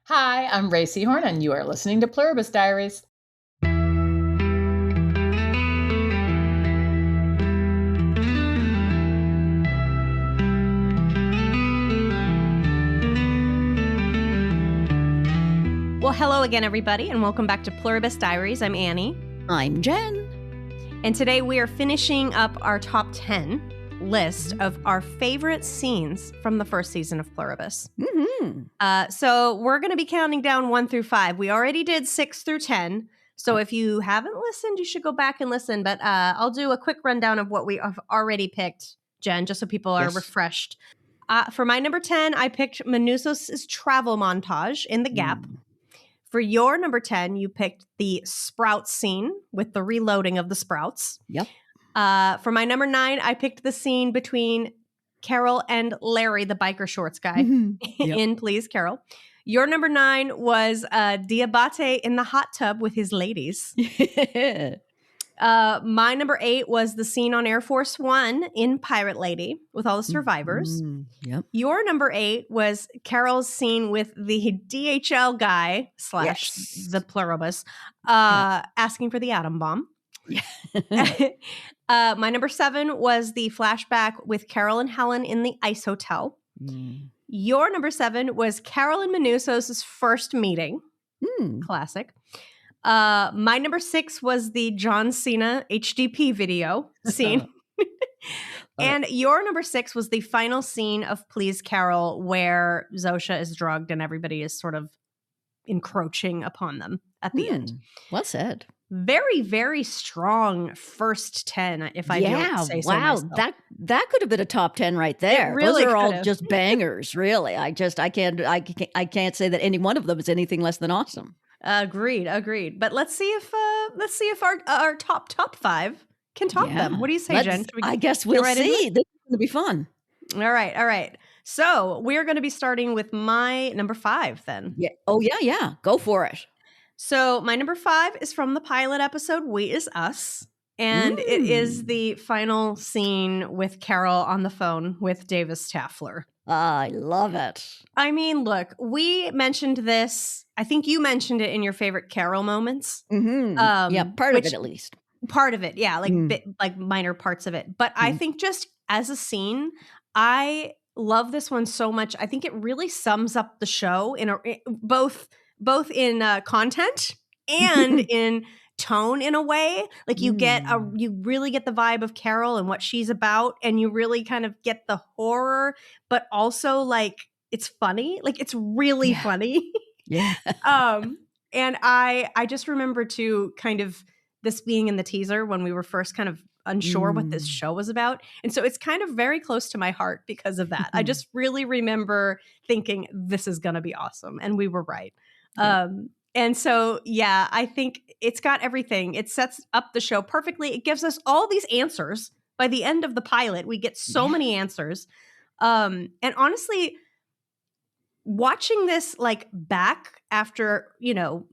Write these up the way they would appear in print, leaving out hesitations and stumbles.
Hi, I'm Ray Seahorn, and you are listening to Pluribus Diaries. Well, hello again, everybody, and welcome back to Pluribus Diaries. I'm Annie. I'm Jen. And today we are finishing up our top 10 list of our favorite scenes from the first season of Pluribus. Mm-hmm. So we're going to be counting down 1 through 5. We already did 6 through 10. So if you haven't listened, you should go back and listen. But I'll do a quick rundown of what we have already picked, Jen, just so people are refreshed. For my number 10, I picked Manusos's travel montage in the Gap. For your number 10, you picked the Sprouts scene with the reloading of the Sprouts. Yep. For my number 9, I picked the scene between Carol and Larry, the biker shorts guy, in Please, Carol. Your number 9 was Diabate in the hot tub with his ladies. My number 8 was the scene on Air Force One in Pirate Lady with all the survivors. Yep. Your number 8 was Carol's scene with the DHL guy / the Pluribus asking for the atom bomb. My number 7 was the flashback with Carol and Helen in the ice hotel. Your number 7 was Carol and Manusos's first meeting. Classic. My number 6 was the John Cena HDP video scene. And your number 6 was the final scene of Please, Carol, where Zosha is drugged and everybody is sort of encroaching upon them at the end. Well said. Very, very strong first 10, if I do say so myself. That could have been a top 10 right there. It really Those are all could've. Just bangers, really. I can't say that any one of them is anything less than awesome. Agreed. But let's see if our top 5 can top them. What do you say, Jen? I guess we'll see. This is going to be fun. All right. So we're going to be starting with my number 5 then. Yeah. Oh, yeah. Go for it. So my number 5 is from the pilot episode, We Is Us. And it is the final scene with Carol on the phone with Davis Taffler. I love it. I mean, look, we mentioned this. I think you mentioned it in your favorite Carol moments. Part of it at least. Part of it, yeah, like minor parts of it. But I think just as a scene, I love this one so much. I think it really sums up the show in both in content and in tone in a way. Like you really get the vibe of Carol and what she's about, and you really kind of get the horror, but also like it's funny. Like it's really funny. Yeah. And I just remember too kind of this being in the teaser when we were first kind of unsure what this show was about. And so it's kind of very close to my heart because of that. I just really remember thinking this is going to be awesome. And we were right. And so, yeah, I think it's got everything. It sets up the show perfectly. It gives us all these answers. By the end of the pilot, we get so many answers. And honestly, watching this like back after,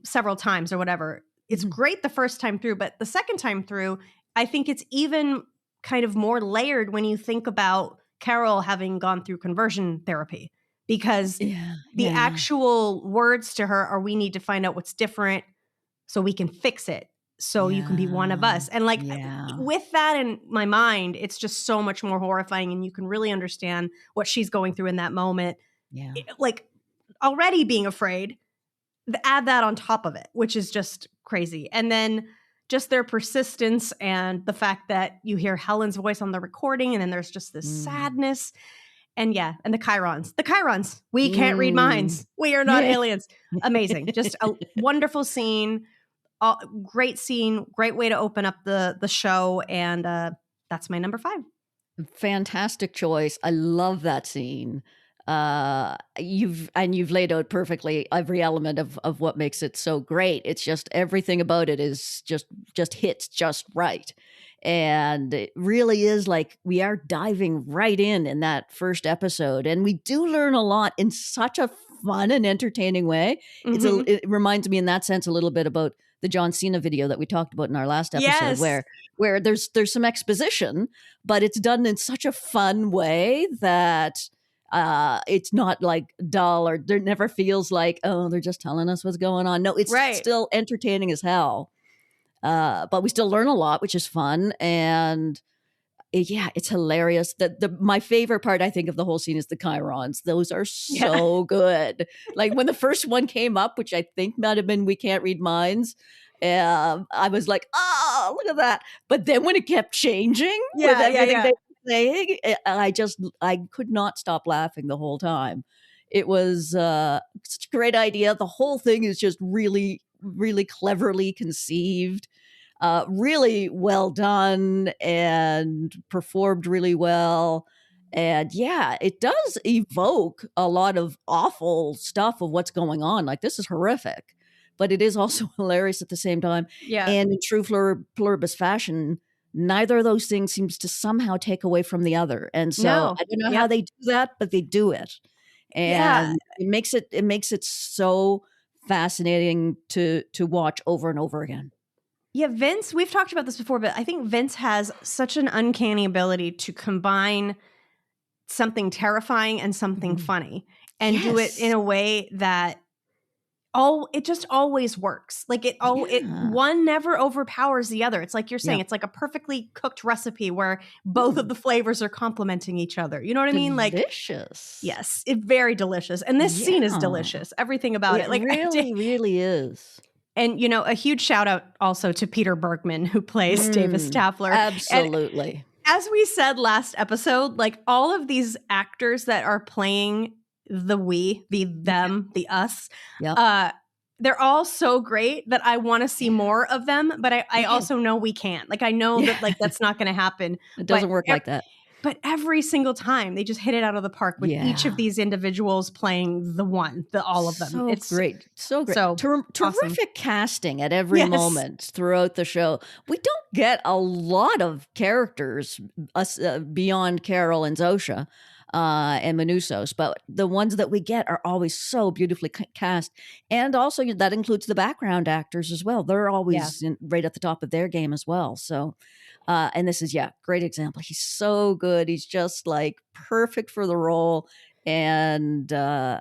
several times or whatever, it's great the first time through, but the second time through, I think it's even kind of more layered when you think about Carol having gone through conversion therapy. Because the actual words to her are, we need to find out what's different so we can fix it. So you can be one of us. And with that in my mind, it's just so much more horrifying. And you can really understand what she's going through in that moment. Yeah. Like already being afraid, add that on top of it, which is just crazy. And then just their persistence and the fact that you hear Helen's voice on the recording and then there's just this sadness. And and the Chirons. We can't read minds. We are not aliens. Amazing. Just a wonderful scene. Great scene. Great way to open up the show. And that's my number 5. Fantastic choice. I love that scene. You've laid out perfectly every element of what makes it so great. It's just everything about it is just hits just right. And it really is like we are diving right in that first episode. And we do learn a lot in such a fun and entertaining way. It reminds me in that sense a little bit about the John Cena video that we talked about in our last episode, where there's some exposition, but it's done in such a fun way that It's not like dull, or there never feels like, oh, they're just telling us what's going on. No, it's Right. still entertaining as hell. But we still learn a lot, which is fun. And yeah, it's hilarious. My favorite part, I think, of the whole scene is the chyrons. Those are so good. Like when the first one came up, which I think might have been "We Can't Read Minds," I was like, "Oh, look at that!" But then when it kept changing with everything they were saying, I could not stop laughing the whole time. It was such a great idea. The whole thing is just really, really cleverly conceived. Really well done and performed really well. And yeah, it does evoke a lot of awful stuff of what's going on. Like, this is horrific, but it is also hilarious at the same time. Yeah. And in true Pluribus fashion, neither of those things seems to somehow take away from the other. And so No. I don't know how they do that, but they do it. And it makes it so fascinating to watch over and over again. Yeah, Vince, we've talked about this before, but I think Vince has such an uncanny ability to combine something terrifying and something funny and do it in a way that it just always works. Like one never overpowers the other. It's like you're saying, it's like a perfectly cooked recipe where both of the flavors are complementing each other. You know what I mean? Like delicious. Yes, it's very delicious. And this scene is delicious. Everything about it. Like really is. And, you know, a huge shout out also to Peter Bergman, who plays Davis Staffler. Absolutely. And as we said last episode, like all of these actors that are playing the we, the them, the us, they're all so great that I want to see more of them. But I also know we can't. Like, I know that like that's not going to happen. It doesn't work like that. But every single time they just hit it out of the park with each of these individuals playing all of them. So it's great. So great. So terrific awesome. casting at every moment throughout the show. We don't get a lot of characters beyond Carol and Zosha and Manusos, but the ones that we get are always so beautifully cast. And also that includes the background actors as well. They're always right at the top of their game as well. So and this is, great example. He's so good. He's just like perfect for the role. And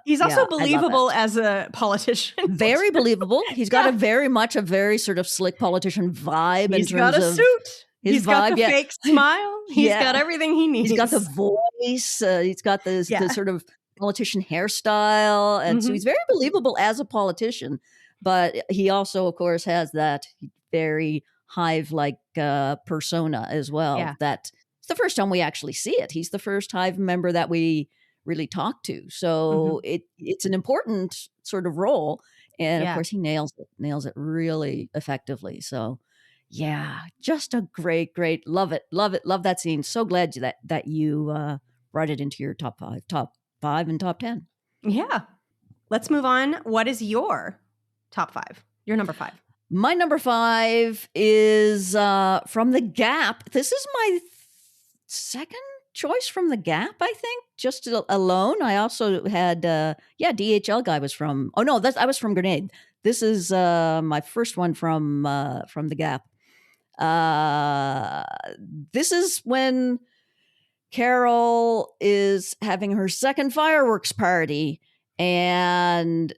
he's also believable as a politician. Very believable. He's got a very sort of slick politician vibe. He's got a suit. He's got the fake smile. He's got everything he needs. He's got the voice. He's got the sort of politician hairstyle. And so he's very believable as a politician. But he also, of course, has that very Hive-like persona as well. Yeah. That's the first time we actually see it. He's the first Hive member that we really talk to. So it's an important sort of role. And of course he nails it really effectively. So just a great, love it. Love that scene. So glad that you brought it into your top five and top 10. Yeah. Let's move on. What is your top 5? Your number 5. My number 5 is from The Gap. This is my second choice from The Gap, I think, just alone. I also had, DHL guy was from, I was from Grenade. This is my first one from The Gap. This is when Carol is having her second fireworks party and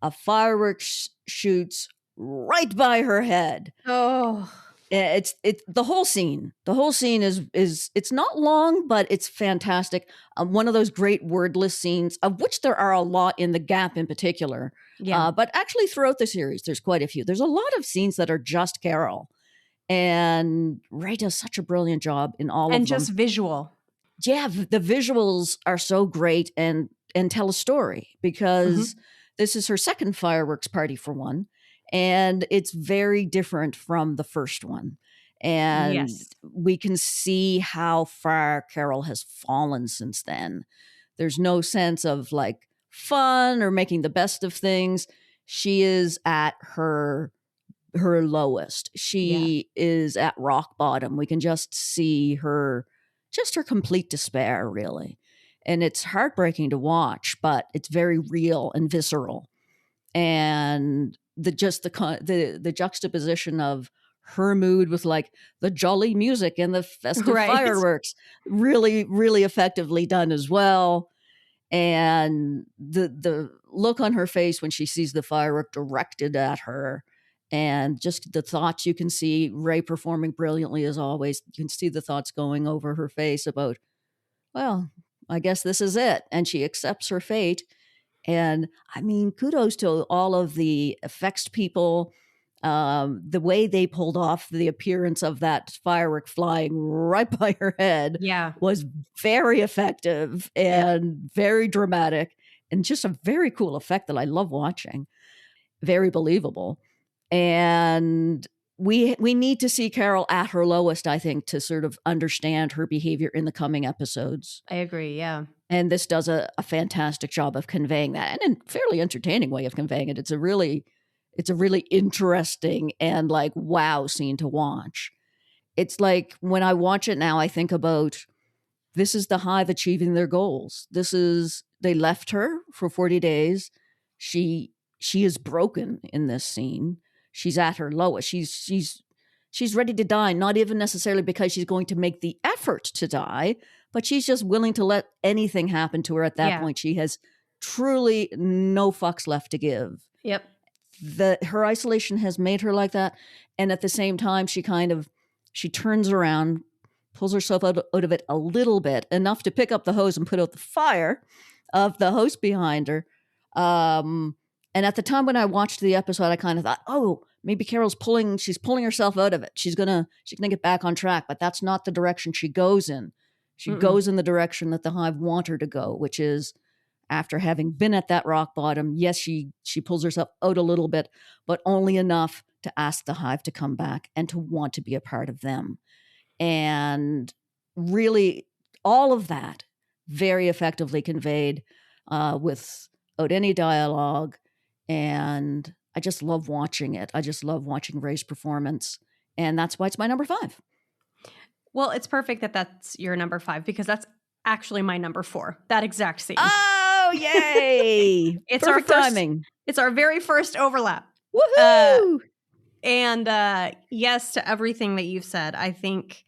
a fireworks shoots right by her head. Oh, it's the whole scene. The whole scene is it's not long, but it's fantastic. One of those great wordless scenes, of which there are a lot in The Gap in particular. Yeah. But actually throughout the series, there's quite a few. There's a lot of scenes that are just Carol. And Ray does such a brilliant job in all of them. And just visual. Yeah, the visuals are so great and tell a story because this is her second fireworks party for one. And it's very different from the first one. And we can see how far Carol has fallen since then. There's no sense of like fun or making the best of things. She is at her lowest. She is at rock bottom. We can just see her complete despair, really. And it's heartbreaking to watch, but it's very real and visceral. And the juxtaposition of her mood with like the jolly music and the festive fireworks, really, really effectively done as well. And the look on her face when she sees the firework directed at her, and just the thoughts you can see, Ray performing brilliantly as always. You can see the thoughts going over her face about, well, I guess this is it. And she accepts her fate. And I mean, kudos to all of the effects people. The way they pulled off the appearance of that firework flying right by her head was very effective and very dramatic, and just a very cool effect that I love watching. Very believable. And we need to see Carol at her lowest, I think, to sort of understand her behavior in the coming episodes. I agree, yeah. And this does a fantastic job of conveying that, and a fairly entertaining way of conveying it. It's a really interesting and like wow scene to watch. It's like when I watch it now, I think about, this is the Hive achieving their goals. They left her for 40 days. She is broken in this scene. She's at her lowest. She's ready to die, not even necessarily because she's going to make the effort to die, but she's just willing to let anything happen to her at that point. She has truly no fucks left to give. Yep. Her isolation has made her like that. And at the same time, she turns around, pulls herself out of it a little bit, enough to pick up the hose and put out the fire of the host behind her. And at the time when I watched the episode, I kind of thought, oh, maybe Carol's pulling herself out of it. She's gonna get back on track, but that's not the direction she goes in. She goes in the direction that the Hive want her to go, which is, after having been at that rock bottom, yes, she pulls herself out a little bit, but only enough to ask the Hive to come back and to want to be a part of them. And really, all of that very effectively conveyed without any dialogue. And I just love watching it. I just love watching Ray's performance. And that's why it's my number 5. Well, it's perfect that that's your number 5, because that's actually my number 4. That exact scene. Oh, yay! It's perfect our first timing. It's our very first overlap. Woohoo! And yes to everything that you've said. I think,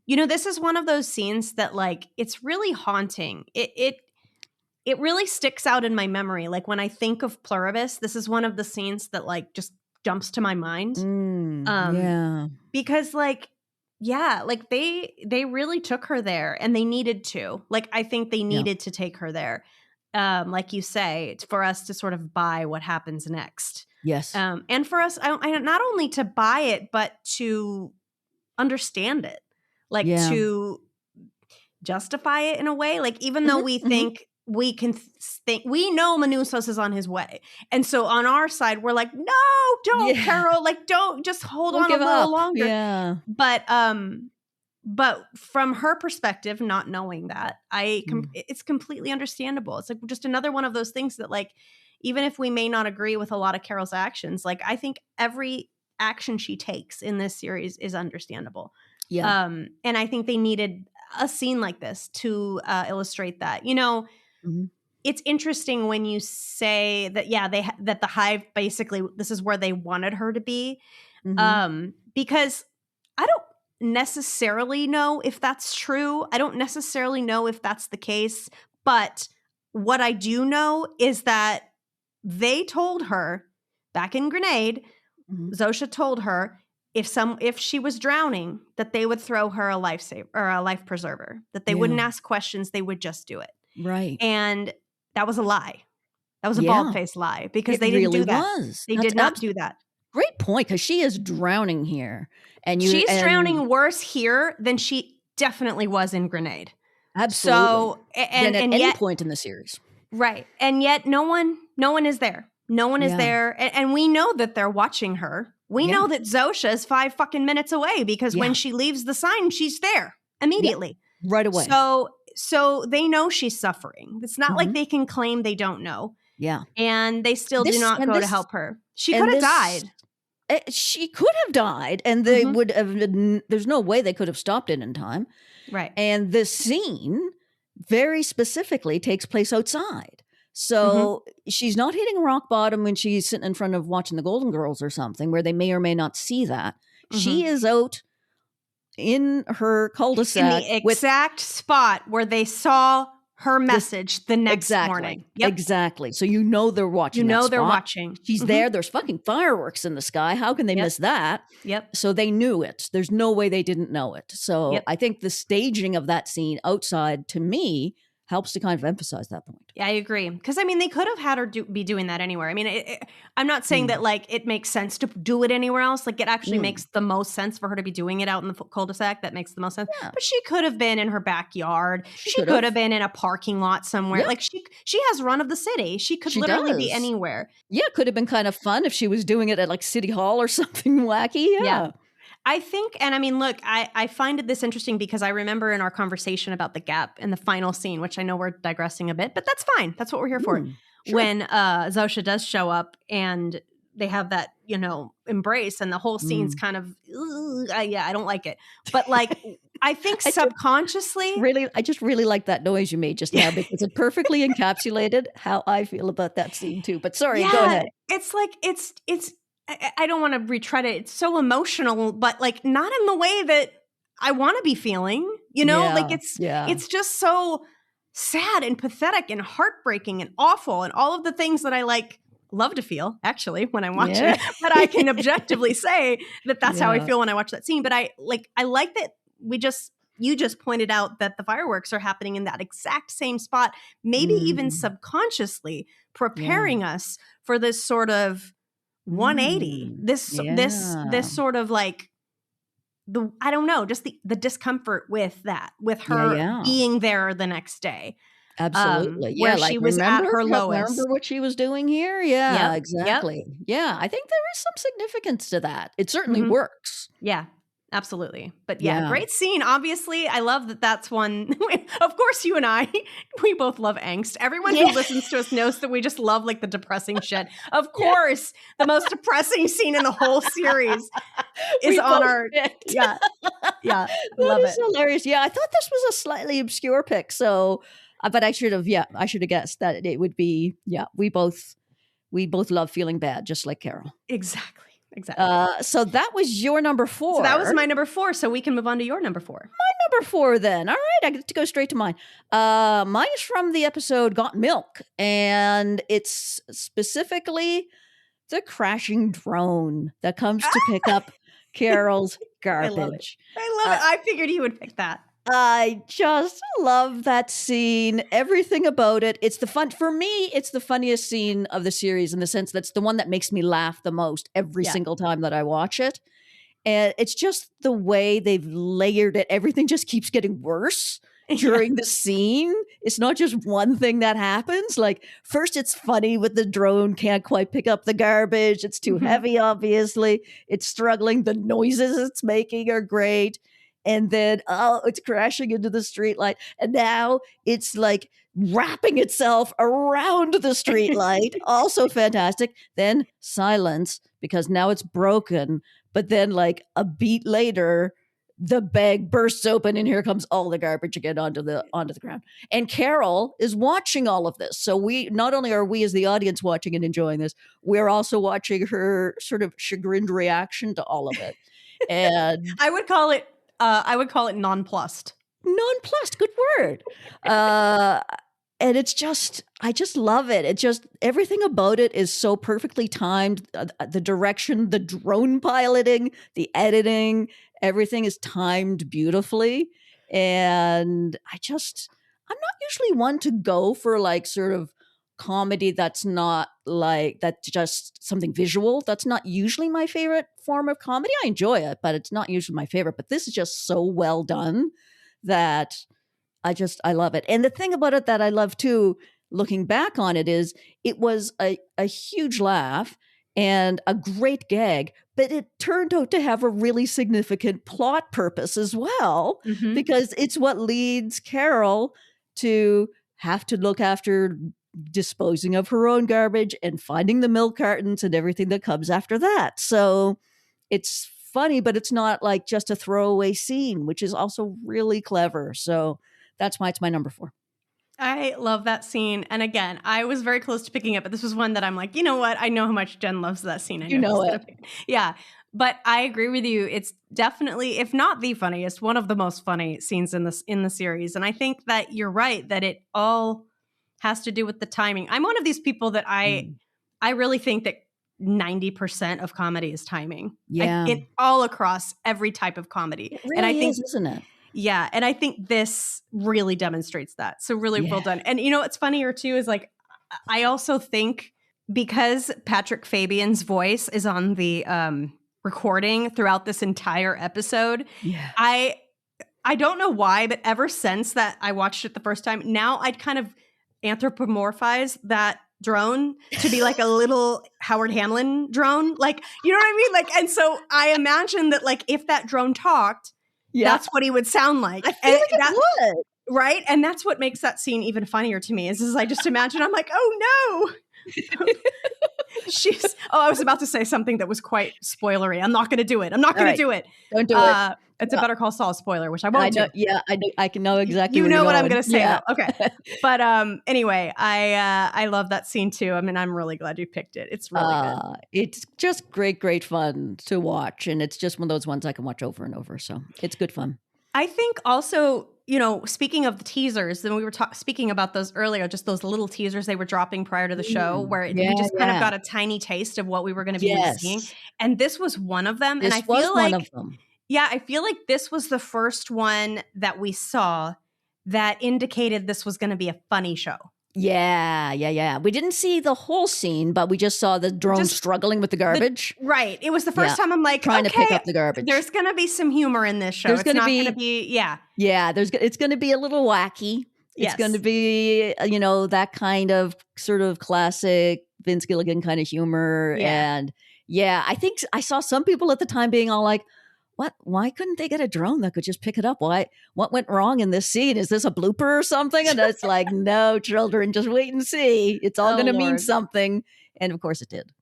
this is one of those scenes that, like, it's really haunting. It really sticks out in my memory. Like, when I think of Pluribus, this is one of the scenes that, like, just jumps to my mind. Yeah. Because, like, they really took her there, and they needed to. Like, I think they needed to take her there. Like you say, for us to sort of buy what happens next. Yes. And for us, I not only to buy it, but to understand it. Like, to justify it in a way. Like, even though we think we know Manousos is on his way. And so on our side, we're like, no, don't, Carol. Like, don't, just hold on a little longer. Yeah. But from her perspective, not knowing that, it's completely understandable. It's like just another one of those things that, like, even if we may not agree with a lot of Carol's actions, like, I think every action she takes in this series is understandable. Yeah. And I think they needed a scene like this to illustrate that. It's interesting when you say that, that the Hive, basically, this is where they wanted her to be. Because I don't necessarily know if that's true. I don't necessarily know if that's the case. But what I do know is that they told her back in Grenade, Zosha told her, if she was drowning, that they would throw her a lifesaver or a life preserver, that they wouldn't ask questions, they would just do it. Right. And that was a lie. That was a bald-faced lie, because they didn't do that. They did not do that. Great point, because she is drowning here. And she's drowning worse here than she definitely was in Grenade. Absolutely. So, and at any yet, point in the series. Right. And yet no one is there. No one is there. And we know that they're watching her. We know that Zosha is 5 fucking minutes away, because when she leaves the sign, she's there immediately. Yeah. Right away. So they know she's suffering. It's not like they can claim they don't know. Yeah. And they still do not go to help her. She could have died. She could have died, and they would have, there's no way they could have stopped it in time. Right. And the scene very specifically takes place outside. So she's not hitting rock bottom when she's sitting in front of watching the Golden Girls or something, where they may or may not see that. She is out in her cul-de-sac. In the exact spot where they saw her message the next exactly, morning. Yep. Exactly. So you know they're watching. You know that they're spot. watching. She's there. There's fucking fireworks in the sky. How can they miss that? Yep. So they knew it. There's no way they didn't know it. So I think the staging of that scene outside, to me, helps to kind of emphasize that point. Yeah, I agree. Because, I mean, they could have had her be doing that anywhere. I mean, I'm not saying that, like, it makes sense to do it anywhere else. Like, it actually makes the most sense for her to be doing it out in the cul-de-sac. That makes the most sense. Yeah. But she could have been in her backyard. She could have been in a parking lot somewhere. Yeah. Like, she has run of the city. She could literally be anywhere. Yeah, it could have been kind of fun if she was doing it at, like, City Hall or something wacky. Yeah. I think, and I mean, look, I find this interesting because I remember in our conversation about the gap in the final scene, which I know we're digressing a bit, but that's fine. That's what we're here for. Sure. When Zosha does show up and they have that, you know, embrace and the whole scene's kind of, I don't like it. But like, I think subconsciously. I just really like that noise you made just now because it perfectly encapsulated how I feel about that scene too. But sorry, go ahead. It's like, it's I don't want to retread it. It's so emotional, but like not in the way that I want to be feeling, you know, like it's just so sad and pathetic and heartbreaking and awful and all of the things that I like love to feel actually when I watch it, but I can objectively say that that's how I feel when I watch that scene. But I like that you just pointed out that the fireworks are happening in that exact same spot, maybe even subconsciously preparing us for this sort of 180, this sort of like I don't know, just the discomfort with her being there the next day. Absolutely. Where she was at her lowest. Remember what she was doing here? Yeah, exactly. Yep. Yeah, I think there is some significance to that. It certainly works. Yeah. Absolutely. But great scene. Obviously, I love that that's one. Of course, you and I, we both love angst. Everyone who listens to us knows that we just love like the depressing shit. Of course, the most depressing scene in the whole series is on our. Yeah. Love it. Hilarious. Yeah, I thought this was a slightly obscure pick. So, but I should have guessed that it would be. Yeah, we both love feeling bad, just like Carol. Exactly. So that was your number 4. So that was my number 4. So we can move on to your number 4. My number 4 then. All right, I get to go straight to mine. Mine is from the episode Got Milk. And it's specifically the crashing drone that comes to pick up Carol's garbage. I love it. I figured you would pick that. I just love that scene. Everything about it. For me, it's the funniest scene of the series in the sense that's the one that makes me laugh the most every single time that I watch it. And it's just the way they've layered it. Everything just keeps getting worse during the scene. It's not just one thing that happens. Like first it's funny with the drone can't quite pick up the garbage. It's too heavy, obviously. It's struggling. The noises it's making are great. And then, it's crashing into the streetlight. And now it's like wrapping itself around the streetlight. Also fantastic. Then silence because now it's broken. But then like a beat later, the bag bursts open and here comes all the garbage again onto the ground. And Carol is watching all of this. So not only are we as the audience watching and enjoying this, we're also watching her sort of chagrined reaction to all of it. And I would call it nonplussed. Nonplussed, good word. And it's just, I just love it. It just, everything about it is so perfectly timed. The direction, the drone piloting, the editing, everything is timed beautifully. And I'm not usually one to go for like sort of comedy that's not like, that's just something visual. That's not usually my favorite form of comedy. I enjoy it, but it's not usually my favorite. But this is just so well done that I love it. And the thing about it that I love too, looking back on it, is it was a huge laugh and a great gag, but it turned out to have a really significant plot purpose as well, because it's what leads Carol to have to look after disposing of her own garbage and finding the milk cartons and everything that comes after that. So it's funny, but it's not like just a throwaway scene, which is also really clever. So that's why it's my number 4. I love that scene. And again, I was very close to picking it, but this was one that I'm like, you know what? I know how much Jen loves that scene. I know it. Yeah. But I agree with you. It's definitely, if not the funniest, one of the most funny scenes in the series. And I think that you're right that it all has to do with the timing. I'm one of these people that I really think that 90% of comedy is timing. Yeah. It all across every type of comedy. It really and I think, isn't it? Yeah. And I think this really demonstrates that. So really well done. And you know what's funnier too is like, I also think because Patrick Fabian's voice is on the recording throughout this entire episode, I don't know why, but ever since that I watched it the first time, now I'd kind of anthropomorphize that drone to be like a little Howard Hamlin drone. Like, you know what I mean? Like, and so I imagine that like if that drone talked, that's what he would sound like. I feel like it would. Right? And that's what makes that scene even funnier to me is I just imagine, I'm like, oh no. I was about to say something that was quite spoilery. I'm not going to do it. I'm not going to do it. Don't do it. It's a Better Call Saul spoiler, which I won't do. Yeah, I can know exactly. You know what I'm going to say. Yeah. Okay. But anyway, I love that scene too. I mean, I'm really glad you picked it. It's really good. It's just great fun to watch. And it's just one of those ones I can watch over and over. So it's good fun. I think also, you know, speaking of the teasers, then we were speaking about those earlier, just those little teasers they were dropping prior to the show where we just kind of got a tiny taste of what we were going to be seeing. And this was one of them. This and I feel like, one of them. Yeah, I feel like this was the first one that we saw that indicated this was going to be a funny show. Yeah. We didn't see the whole scene, but we just saw the drone struggling with the garbage. Right. It was the first time I'm like, trying to pick up the garbage. There's going to be some humor in this show. It's not going to be, yeah. It's going to be a little wacky. It's going to be, you know, that kind of sort of classic Vince Gilligan kind of humor. Yeah. And I think I saw some people at the time being all like, what? Why couldn't they get a drone that could just pick it up? What went wrong in this scene? Is this a blooper or something? And it's like, no, children, just wait and see. It's all going to mean something. And of course it did.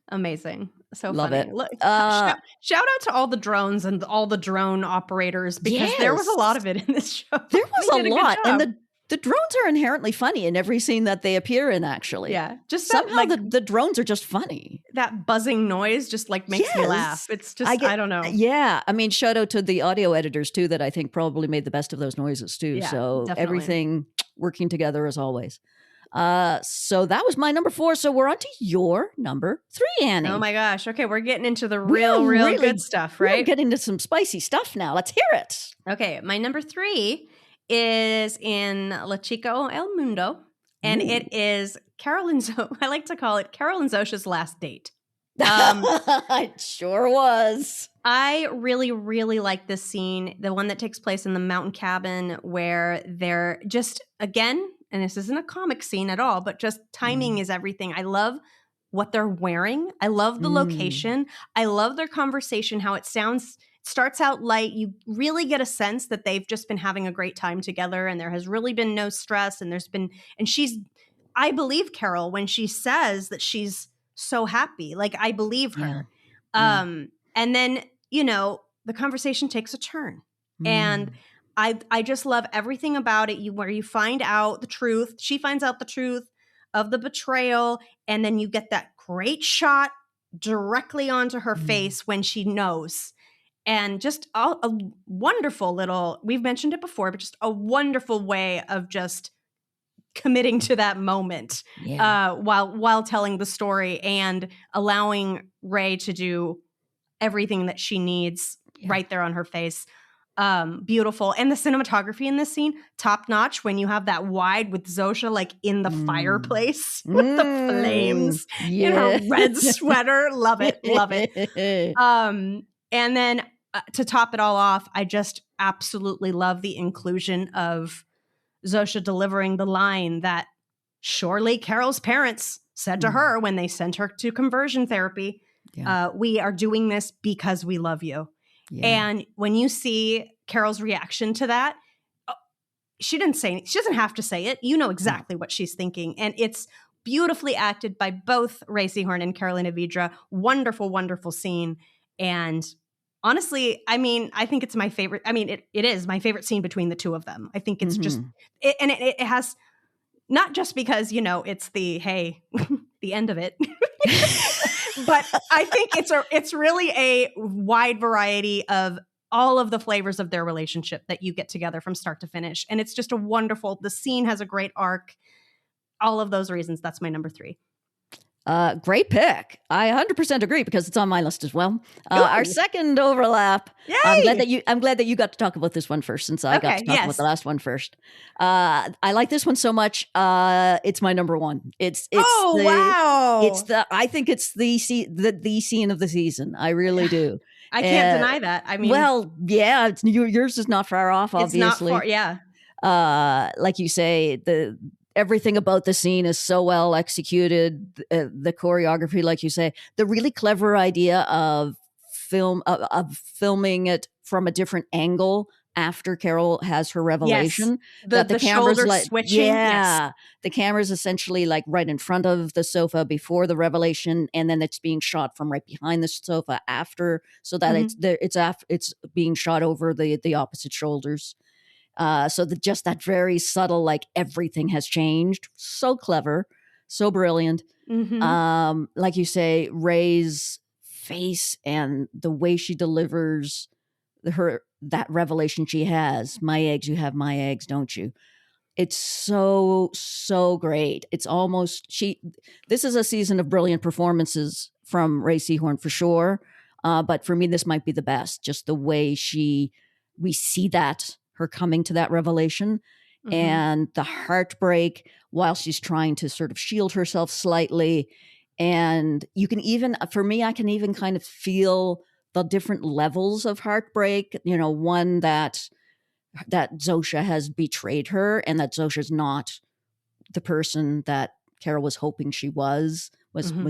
Amazing. So Love funny. it. Look, shout out to all the drones and all the drone operators because there was a lot of it in this show. There was a lot. And the drones are inherently funny in every scene that they appear in, actually. Yeah. Just somehow the drones are just funny. That buzzing noise just like makes me laugh. It's just, I don't know. Yeah. I mean, shout out to the audio editors too, that I think probably made the best of those noises too. Yeah, so definitely. Everything working together as always. So that was my number 4. So we're on to your number 3, Annie. Oh my gosh. Okay. We're getting into the real good stuff, right? We're getting into some spicy stuff now. Let's hear it. Okay. My number 3 is in La Chica o El Mundo. And it is Carol and I like to call it Carol and Zosha's last date. It sure was. I really, really like this scene, the one that takes place in the mountain cabin where they're just, again, and this isn't a comic scene at all, but just timing is everything. I love what they're wearing. I love the location. I love their conversation, how it starts out light. You really get a sense that they've just been having a great time together and there has really been no stress. And I believe Carol when she says that she's so happy. Like, I believe her. Yeah. And then, you know, the conversation takes a turn. And I just love everything about it. Where you find out the truth. She finds out the truth of the betrayal. And then you get that great shot directly onto her face when she knows. And just a wonderful little, we've mentioned it before, but just a wonderful way of just committing to that moment while telling the story and allowing Ray to do everything that she needs right there on her face. Beautiful. And the cinematography in this scene, top notch when you have that wide with Zosha like in the fireplace with the flames in her red sweater. Love it. Love it. And then to top it all off, I just absolutely love the inclusion of Zosha delivering the line that surely Carol's parents said to her when they sent her to conversion therapy. We are doing this because we love you. Yeah. And when you see Carol's reaction to that, she doesn't have to say it. You know exactly what she's thinking. And it's beautifully acted by both Ray Seahorn and Carolina Vidra. Wonderful, wonderful scene. And honestly, I mean, I think it's my favorite. I mean, it is my favorite scene between the two of them. I think it's just, it has, not just because, you know, it's the end of it. But I think it's really a wide variety of all of the flavors of their relationship that you get together from start to finish. And it's just the scene has a great arc. All of those reasons, that's my number 3. Great pick. I 100% agree because it's on my list as well. Our second overlap. Yay! I'm glad that you got to talk about this one first, since I got to talk about the last one first. I like this one so much. It's my number 1. Wow! I think it's the scene of the season. I really do. I can't deny that. I mean, well, yeah, yours is not far off. Obviously, it's not far. Yeah. Like you say, everything about the scene is so well executed. The choreography, like you say, the really clever idea of filming it from a different angle after Carol has her revelation. Yes. That the camera's shoulder switching. Yeah. Yes. The camera's essentially like right in front of the sofa before the revelation, and then it's being shot from right behind the sofa after, so that it's being shot over the opposite shoulders. So just that very subtle, like everything has changed. So clever, so brilliant. Mm-hmm. Like you say, Ray's face and the way she delivers that revelation she has. My eggs, you have my eggs, don't you? It's so great. It's almost this is a season of brilliant performances from Ray Seahorn for sure. But for me, this might be the best. Just the way we see that. Her coming to that revelation and the heartbreak while she's trying to sort of shield herself slightly. And you can even, for me, I can even kind of feel the different levels of heartbreak. One that Zosha has betrayed her and that Zosha's not the person that Carol was hoping she was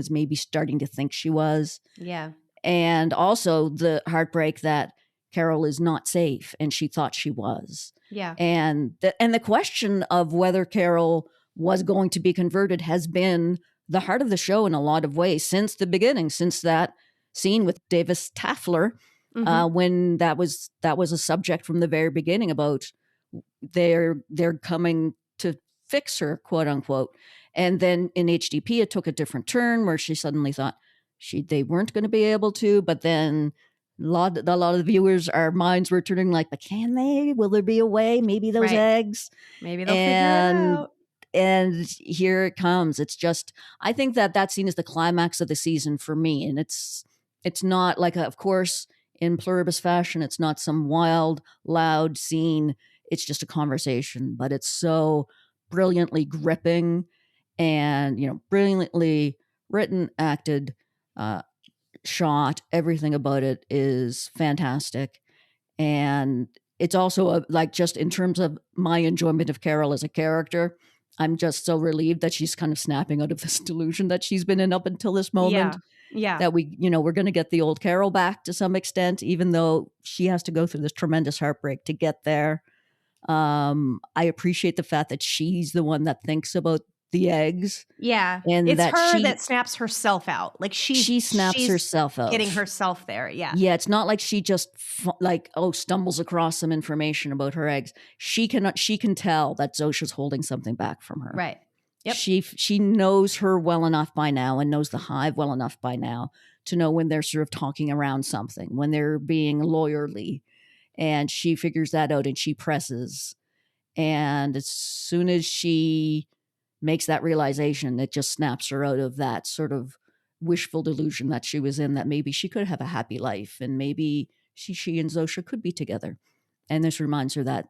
maybe starting to think she was. Yeah. And also the heartbreak that Carol is not safe, and she thought she was. Yeah. And the question of whether Carol was going to be converted has been the heart of the show in a lot of ways since the beginning, since that scene with Davis Taffler, when that was a subject from the very beginning about they're coming to fix her, quote unquote. And then in HDP, it took a different turn where she suddenly thought they weren't going to be able to, but then a lot of the viewers, our minds were turning like, but can they? Will there be a way? Maybe those eggs. Maybe they'll figure it out. And here it comes. It's just, I think that scene is the climax of the season for me. And it's not like, of course, in Pluribus fashion, it's not some wild, loud scene. It's just a conversation, but it's so brilliantly gripping and, brilliantly written, acted, shot. Everything about it is fantastic. And it's also just in terms of my enjoyment of Carol as a character, I'm just so relieved that she's kind of snapping out of this delusion that she's been in up until this moment. Yeah. That we're going to get the old Carol back to some extent, even though she has to go through this tremendous heartbreak to get there. I appreciate the fact that she's the one that thinks about the eggs. Yeah. And it's her that snaps herself out. Like she snaps herself out. Getting herself there. Yeah. Yeah. It's not like she just stumbles across some information about her eggs. She can tell that Zosha's holding something back from her. Right. Yep. She knows her well enough by now and knows the hive well enough by now to know when they're sort of talking around something, when they're being lawyerly, and she figures that out and she presses. And as soon as she makes that realization, it just snaps her out of that sort of wishful delusion that she was in, that maybe she could have a happy life and maybe she and Zosha could be together. And this reminds her that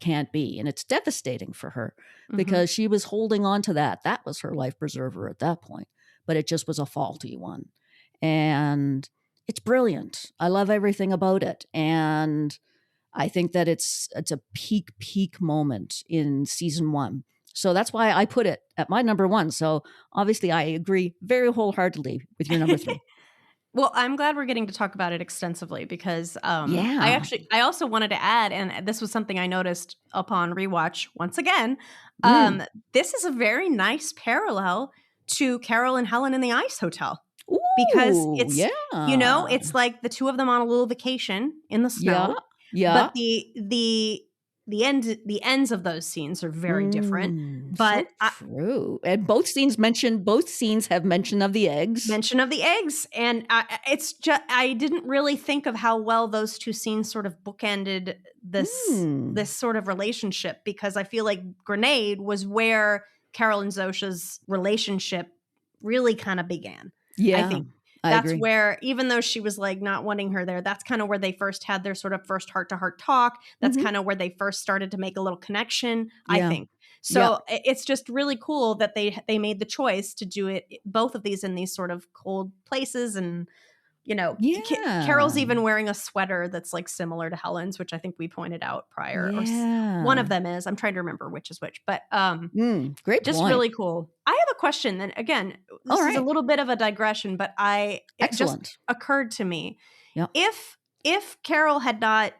can't be. And it's devastating for her because she was holding on to that. That was her life preserver at that point, but it just was a faulty one. And it's brilliant. I love everything about it. And I think that it's a peak moment in season 1. So that's why I put it at my number 1. So obviously I agree very wholeheartedly with your number 3. Well, I'm glad we're getting to talk about it extensively because I also wanted to add, and this was something I noticed upon rewatch once again, this is a very nice parallel to Carol and Helen in the Ice Hotel. Ooh, because it's, it's like the two of them on a little vacation in the snow. Yeah. But the the ends of those scenes are very different. But so true. And both scenes have mention of the eggs. mention of the eggs, and it's just I didn't really think of how well those two scenes sort of bookended this sort of relationship, because I feel like Grenade was where Carol and Zosha's relationship really kind of began. Yeah, I think I that's agree. where, even though she was like not wanting her there, that's kind of where they first had their sort of first heart-to-heart talk. That's kind of where they first started to make a little connection, I Yeah. think. So it's just really cool that they made the choice to do it, both of these, in these sort of cold places. And Carol's even wearing a sweater that's like similar to Helen's, which I think we pointed out prior. Or one of them is. I'm trying to remember which is which, but great just point. really cool. I have a question. Then again, this is a little bit of a digression, but it just occurred to me. Yep. If Carol had not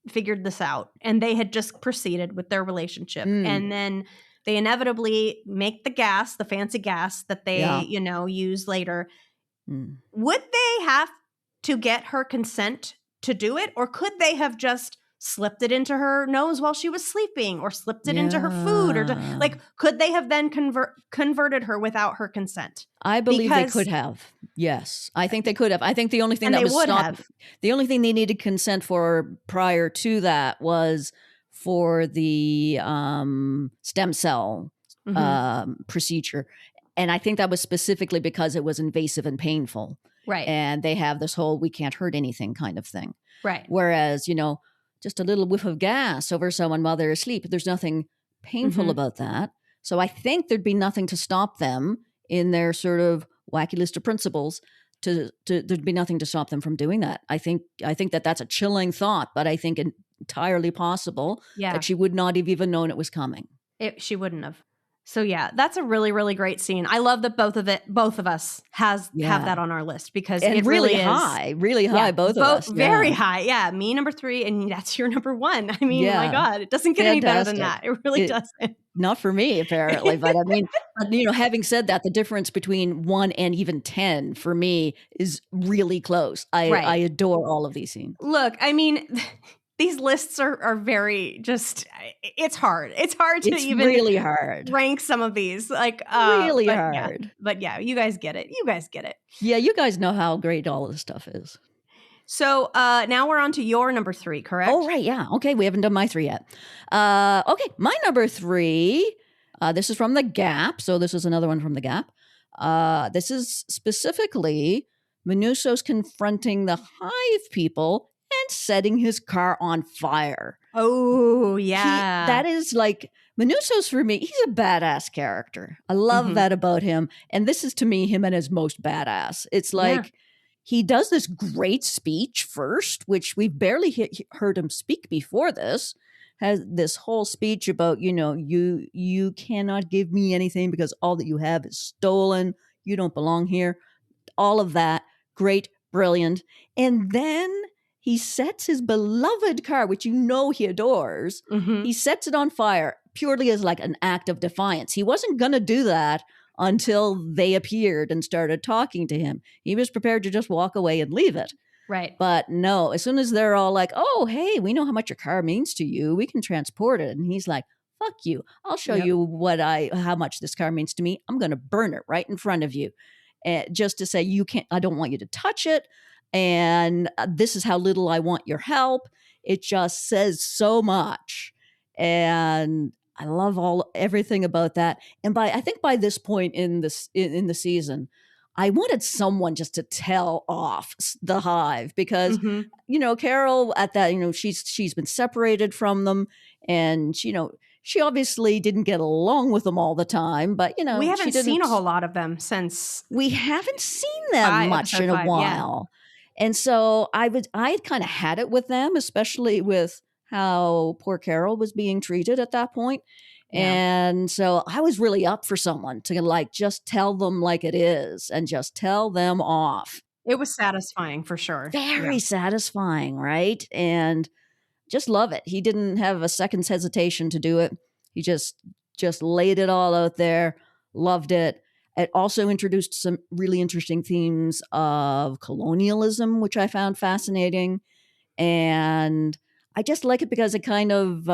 figured this out and they had just proceeded with their relationship, and then they inevitably make the fancy gas that they use later, would they have to get her consent to do it, or could they have just slipped it into her nose while she was sleeping, or slipped it into her food, or could they have then converted her without her consent? I believe they could have. Yes, I think they could have. I think the only thing the only thing they needed consent for prior to that was for the stem cell procedure. And I think that was specifically because it was invasive and painful. Right. And they have this whole we can't hurt anything kind of thing. Right. Whereas, just a little whiff of gas over someone while they're asleep, there's nothing painful about that. So I think there'd be nothing to stop them in their sort of wacky list of principles. There'd be nothing to stop them from doing that. I think that that's a chilling thought, but I think entirely possible that she would not have even known it was coming. She wouldn't have. So yeah, that's a really, really great scene. I love that both of us have that on our list, because it really high, both of us. Very high. Yeah. Me, number 3, and that's your number 1. I mean, my God, it doesn't get any better than that. It really doesn't. Not for me, apparently. But I mean, having said that, the difference between 1 and even 10 for me is really close. I adore all of these scenes. Look, I mean, these lists are very just, it's hard. It's hard to even really hard. rank some of these. Like really hard. Yeah. But yeah, you guys get it. Yeah, you guys know how great all of this stuff is. So now we're on to your number 3, correct? Oh, right. Yeah. Okay. We haven't done my 3 yet. Okay. My number 3, this is from The Gap. So this is another one from The Gap. This is specifically Minuso's confronting the Hive people and setting his car on fire. Oh, yeah. That is like, Minuso's, for me, he's a badass character. I love that about him. And this is, to me, him at his most badass. It's like, he does this great speech first, which we've barely heard him speak before this. Has this whole speech about, you cannot give me anything because all that you have is stolen. You don't belong here. All of that. Great, brilliant. And then he sets his beloved car, which he adores, he sets it on fire purely as like an act of defiance. He wasn't going to do that until they appeared and started talking to him. He was prepared to just walk away and leave it. Right. But no, as soon as they're all like, oh, hey, we know how much your car means to you. We can transport it. And he's like, fuck you. I'll show you how much this car means to me. I'm going to burn it right in front of you. Just to say, I don't want you to touch it. And this is how little I want your help. It just says so much. And I love everything about that. And I think by this point in the season, I wanted someone just to tell off the Hive, because, Carol at that, she's been separated from them, and, she obviously didn't get along with them all the time, but, we haven't seen a whole lot of them since. We haven't seen them much in a while. Yeah. And so I kind of had it with them, especially with how poor Carol was being treated at that point. Yeah. And so I was really up for someone to just tell them like it is and just tell them off. It was satisfying for sure. Very satisfying, right? And just love it. He didn't have a second's hesitation to do it. He just laid it all out there. Loved it. It also introduced some really interesting themes of colonialism, which I found fascinating. And I just like it because it kind of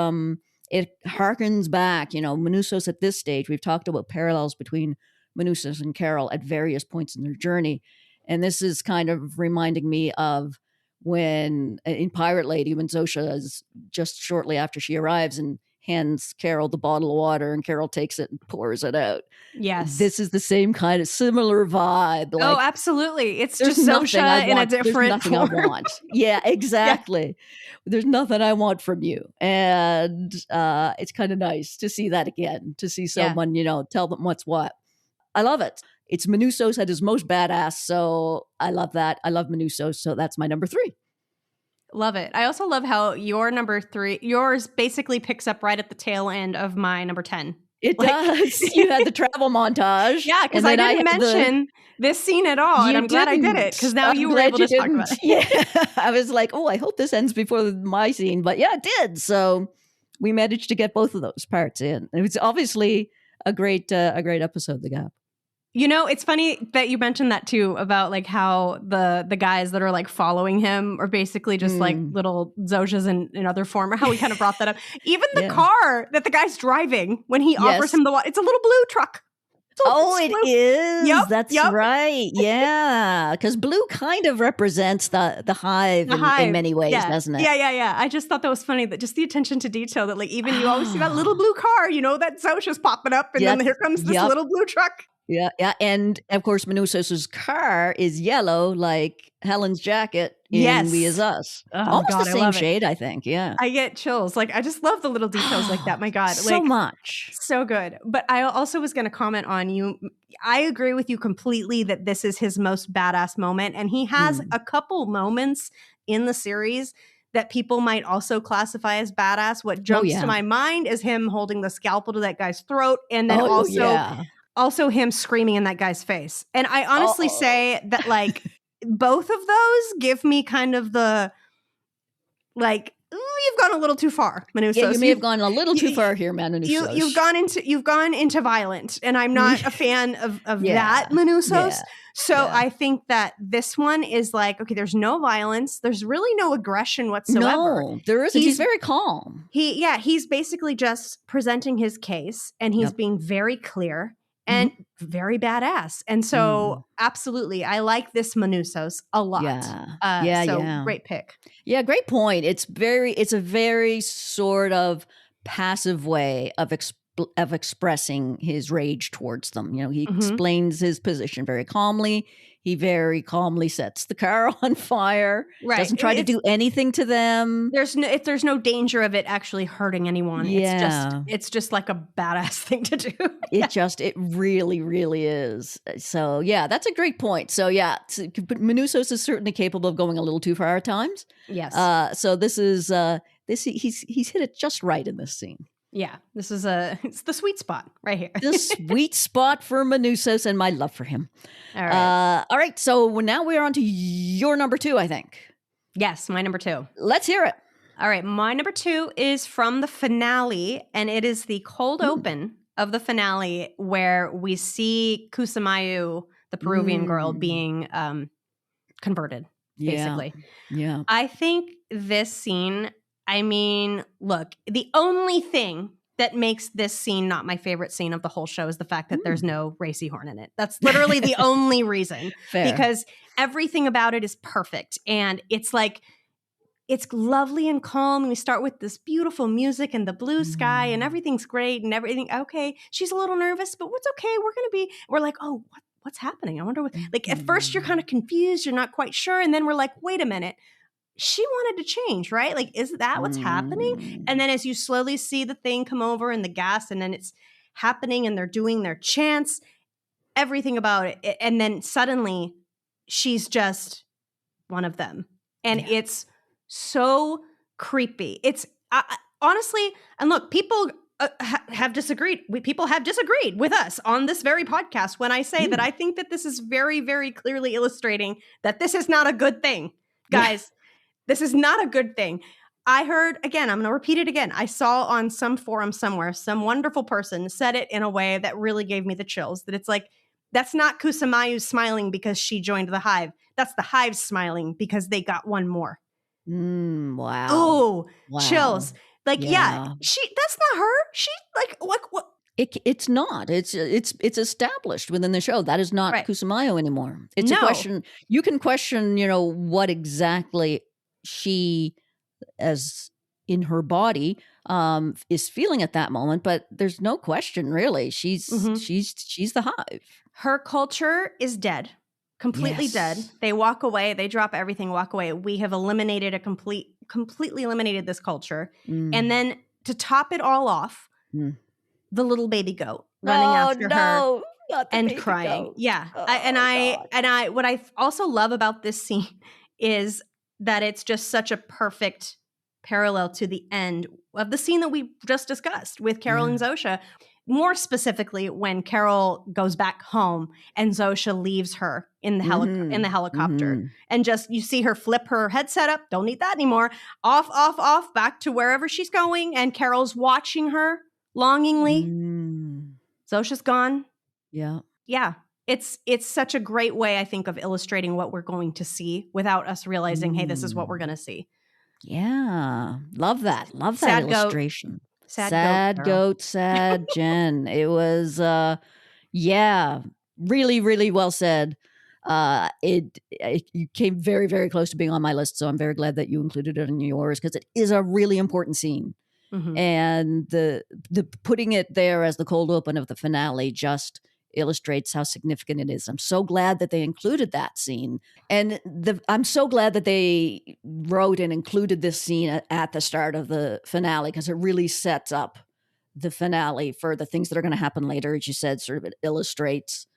it harkens back, Manusos at this stage. We've talked about parallels between Manusos and Carol at various points in their journey. And this is kind of reminding me of when in Pirate Lady, when Zosha is just shortly after she arrives and hands Carol the bottle of water, and Carol takes it and pours it out. Yes. This is the same kind of similar vibe. Oh, absolutely. It's just Zosha in a different form. I want. Yeah, exactly. Yeah. There's nothing I want from you. And it's kind of nice to see that again, to see someone, tell them what's what. I love it. It's Manusos at his most badass. So I love that. I love Manusos. So that's my number 3. Love it. I also love how your number 3, yours basically picks up right at the tail end of my number 10. It does. You had the travel montage. Yeah, because I didn't mention this scene at all, and I'm glad I did it, because now you were able to talk about it. Yeah, I was like, I hope this ends before my scene, but yeah, it did. So we managed to get both of those parts in. It was obviously a great episode, The Gap. It's funny that you mentioned that too, about like how the guys that are like following him are basically just like little Zoshas in other form, or how we kind of brought that up. Even the car that the guy's driving when he offers him the water, it's a little blue truck. It is. Yep, That's right. Yeah, because blue kind of represents the hive in many ways, doesn't it? Yeah. I just thought that was funny, that just the attention to detail, that like even you always see that little blue car, that Zosha's popping up, and then here comes this little blue truck. Yeah. And of course, Manusos's car is yellow, like Helen's jacket in We Is Us. Oh, almost God, the same shade, I think. Yeah. I get chills. Like, I just love the little details like that. My God. So much. So good. But I also was going to comment on you. I agree with you completely that this is his most badass moment. And he has a couple moments in the series that people might also classify as badass. What jumps to my mind is him holding the scalpel to that guy's throat. And then also him screaming in that guy's face. And I honestly say that, like, both of those give me kind of the, like, you've gone a little too far, Manusos. Yeah, you may have gone a little too far here, Manusos. You've gone into violent, and I'm not a fan of that, Manusos. Yeah. So I think that this one is like, okay, there's no violence. There's really no aggression whatsoever. No, there isn't. He's very calm. He's basically just presenting his case, and he's being very clear and very badass. And so absolutely, I like this Manusos a lot. Great pick. Yeah, great point. It's a very sort of passive way of expressing his rage towards them. He explains his position very calmly. He very calmly sets the car on fire. Right. Doesn't try to do anything to them. There's no danger of it actually hurting anyone. Yeah. It's just like a badass thing to do. It really, really is. So yeah, that's a great point. So yeah, Manusos is certainly capable of going a little too far at times. Yes. So this is he's hit it just right in this scene. Yeah, this is it's the sweet spot right here. The sweet spot for Manusos and my love for him. All right. All right, so now we're on to your number 2, I think. Yes, my number 2. Let's hear it. All right, my number 2 is from the finale, and it is the cold open of the finale where we see Kusamayu, the Peruvian girl, being converted, basically. Yeah. I think this scene... I mean, look, the only thing that makes this scene not my favorite scene of the whole show is the fact that there's no racy horn in it. That's literally the only reason. Fair. Because everything about it is perfect. And it's like, it's lovely and calm. And we start with this beautiful music and the blue sky and everything's great and everything. Okay, she's a little nervous, but what's okay? We're like, oh, what's happening? I wonder what, like at first you're kind of confused. You're not quite sure. And then we're like, wait a minute. She wanted to change, right? Like, is that what's happening? And then as you slowly see the thing come over and the gas, and then it's happening and they're doing their chants, everything about it. And then suddenly she's just one of them. And it's so creepy. It's honestly, and look, people have disagreed. People have disagreed with us on this very podcast when I say that I think that this is very, very clearly illustrating that this is not a good thing. Guys, this is not a good thing. I heard, again, I'm going to repeat it again. I saw on some forum somewhere, some wonderful person said it in a way that really gave me the chills, that it's like, that's not Kusamayu smiling because she joined the hive. That's the hive smiling because they got one more. Wow. Oh, chills. Like, yeah, Yeah. that's not her. She like what? It's not. It's established within the show. That is not Right. Kusumayo anymore. It's a No. question. You can question, what exactly she, as in her body, is feeling at that moment. But there's no question, really. She's the hive. Her culture is dead, completely dead. Yes. They walk away. They drop everything. Walk away. We have eliminated completely eliminated this culture. And then to top it all off, the little baby goat running after her and crying. Goat. Yeah. What I also love about this scene is that it's just such a perfect parallel to the end of the scene that we just discussed with Carol and Zosha. More specifically, when Carol goes back home and Zosha leaves her in the helicopter, and just you see her flip her headset up. Don't need that anymore. Off, back to wherever she's going, and Carol's watching her longingly. Zosha's gone. Yeah. It's such a great way, I think, of illustrating what we're going to see without us realizing, hey, this is what we're going to see. Yeah, love that Sad illustration. Goat. Sad goat, sad Jenn. It was, really, really well said. It came very, very close to being on my list, so I'm very glad that you included it in yours because it is a really important scene. And the putting it there as the cold open of the finale just illustrates how significant it is. I'm so glad that they included that scene. And I'm so glad that they wrote and included this scene at the start of the finale because it really sets up the finale for the things that are going to happen later. As you said, sort of it illustrates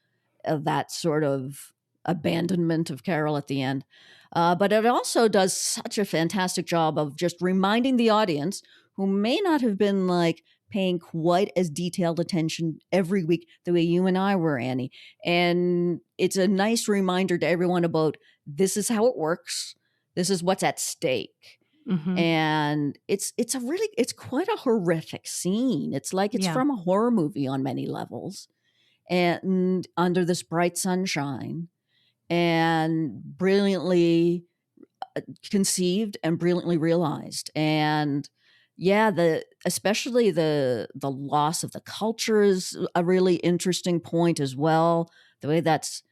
that sort of abandonment of Carol at the end. But it also does such a fantastic job of just reminding the audience who may not have been paying quite as detailed attention every week the way you and I were, Annie. And it's a nice reminder to everyone about this is how it works. This is what's at stake. And it's quite a horrific scene. It's like it's from a horror movie on many levels. And under this bright sunshine and brilliantly conceived and brilliantly realized. And especially the loss of the culture is a really interesting point as well. The way it's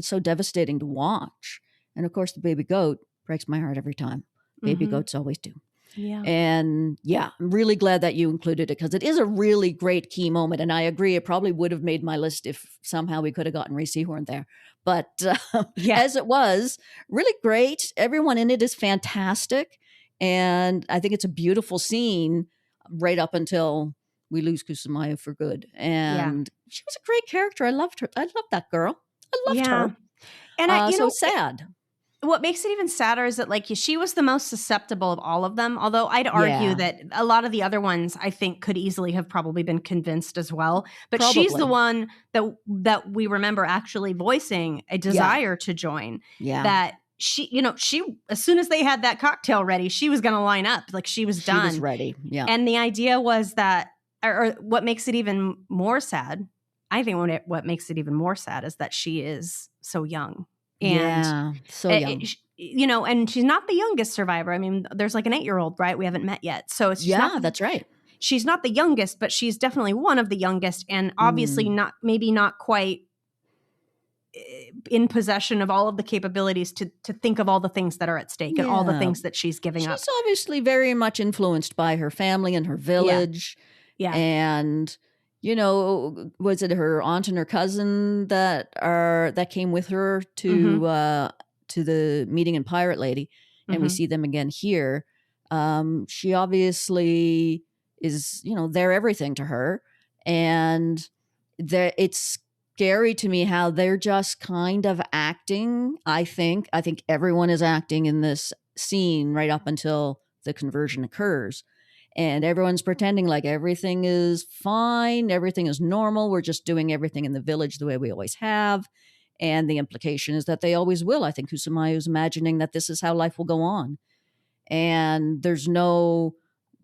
so devastating to watch. And of course, the baby goat breaks my heart every time. Baby goats always do. Yeah. And I'm really glad that you included it because it is a really great key moment. And I agree, it probably would have made my list if somehow we could have gotten Ray Seahorn there. But as it was, really great. Everyone in it is fantastic. And I think it's a beautiful scene right up until we lose Kusumayo for good. And she was a great character. I loved her. I loved that girl. I loved her. And sad. What makes it even sadder is that she was the most susceptible of all of them. Although I'd argue that a lot of the other ones I think could easily have probably been convinced as well. But she's the one that we remember actually voicing a desire to join. Yeah. That she as soon as they had that cocktail ready, she was going to line up. She was done. She was ready. Yeah. And the idea was that, or what makes it even more sad, I think what makes it even more sad is that she is so young. And so young. And she's not the youngest survivor. I mean, there's an 8-year-old, right? We haven't met yet. So it's that's right. She's not the youngest, but she's definitely one of the youngest, and obviously not quite in possession of all of the capabilities to think of all the things that are at stake and all the things that she's giving up. She's obviously very much influenced by her family and her village. Yeah. And was it her aunt and her cousin that came with her to the meeting in Pirate Lady, and we see them again here. She obviously is, they're everything to her, and it's scary to me how they're just kind of acting. I think everyone is acting in this scene right up until the conversion occurs. And everyone's pretending like everything is fine, everything is normal. We're just doing everything in the village the way we always have. And the implication is that they always will. I think Kusumayo is imagining that this is how life will go on. And there's no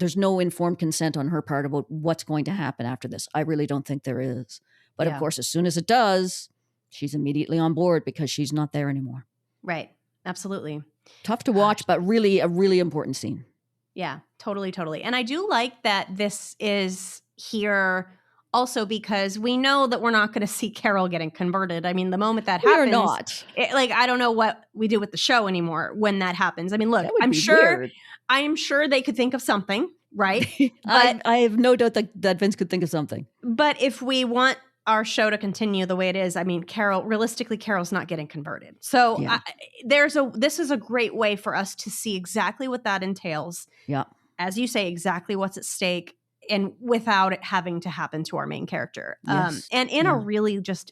informed consent on her part about what's going to happen after this. I really don't think there is. But of course, as soon as it does, she's immediately on board because she's not there anymore. Right. Absolutely. Tough to watch, but really a really important scene. Yeah, totally, totally. And I do like that this is here also because we know that we're not going to see Carol getting converted. I mean, the moment that We are happens, not. I don't know what we do with the show anymore when that happens. I mean, look, That would I'm be sure, weird. I am sure they could think of something, right? I have no doubt that Vince could think of something. But if we want our show to continue the way it is, I mean, realistically, Carol's not getting converted. So Yeah. this is a great way for us to see exactly what that entails. Yeah. As you say, exactly what's at stake, and without it having to happen to our main character. Yes. And in a really just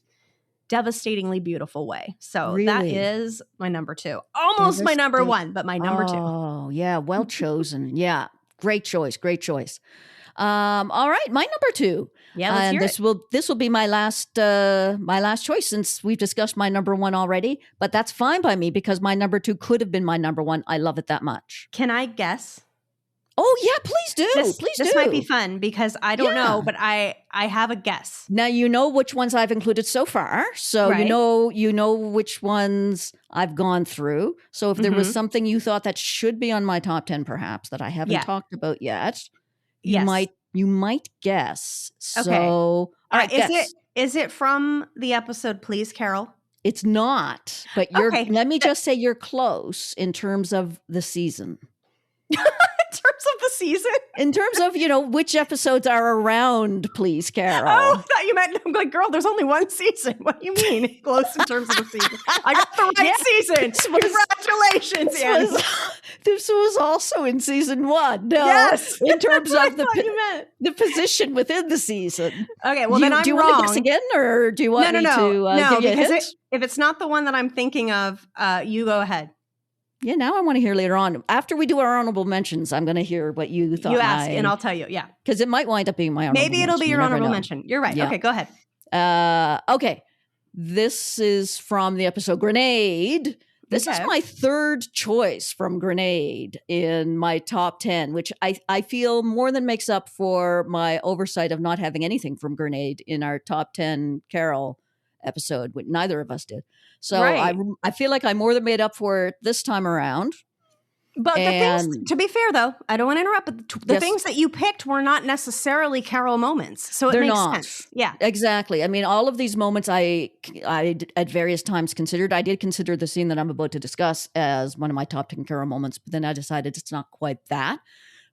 devastatingly beautiful way. So that Really? is my number 2. Almost my number 1, but my number 2. Oh, yeah. Well chosen. Yeah. Great choice. Great choice. All right, my number 2. Yeah, let's hear it. This will be my last choice since we've discussed my number 1 already. But that's fine by me because my number 2 could have been my number 1. I love it that much. Can I guess? Oh yeah, please do. This might be fun because I don't know, but I have a guess. Now you know which ones I've included so far, so Right. you know which ones I've gone through. So if there was something you thought that should be on my top 10, perhaps that I haven't talked about yet, you might guess. Okay. So, all right, is it from the episode Please Carol? It's not, but let me just say you're close in terms of the season. In terms of the season? In terms of, which episodes are around Please Carol. Oh, I thought you meant, I'm like, girl, there's only one season. What do you mean? Close in terms of the season. I got the right season. Congratulations, Annie. This was also in season 1. No, yes. In terms of the position within the season. Okay, well then I'm do you wrong. Want to guess again, or do you want me to give you a hint? If it's not the one that I'm thinking of, you go ahead. Yeah, now I want to hear later on. After we do our honorable mentions, I'm going to hear what you thought. You ask, and I'll tell you. Yeah, because it might wind up being my honorable. Maybe it'll be your honorable mention. You're right. Yeah. Okay, go ahead. Okay, this is from the episode Grenade. This is my 3rd choice from Grenade in my top 10, which I feel more than makes up for my oversight of not having anything from Grenade in our top 10 Carol episode, which neither of us did. So I feel like I more than made up for it this time around. But the things, to be fair though, I don't want to interrupt, but the things that you picked were not necessarily Carol moments. So it makes sense. Yeah, exactly. I mean, all of these moments I at various times considered. I did consider the scene that I'm about to discuss as one of my top 10 Carol moments, but then I decided it's not quite that.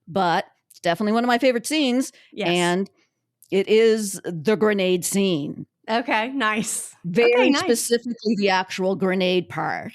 But it's definitely one of my favorite scenes. Yes. And it is the grenade scene. Okay, nice. Very specifically the actual grenade part.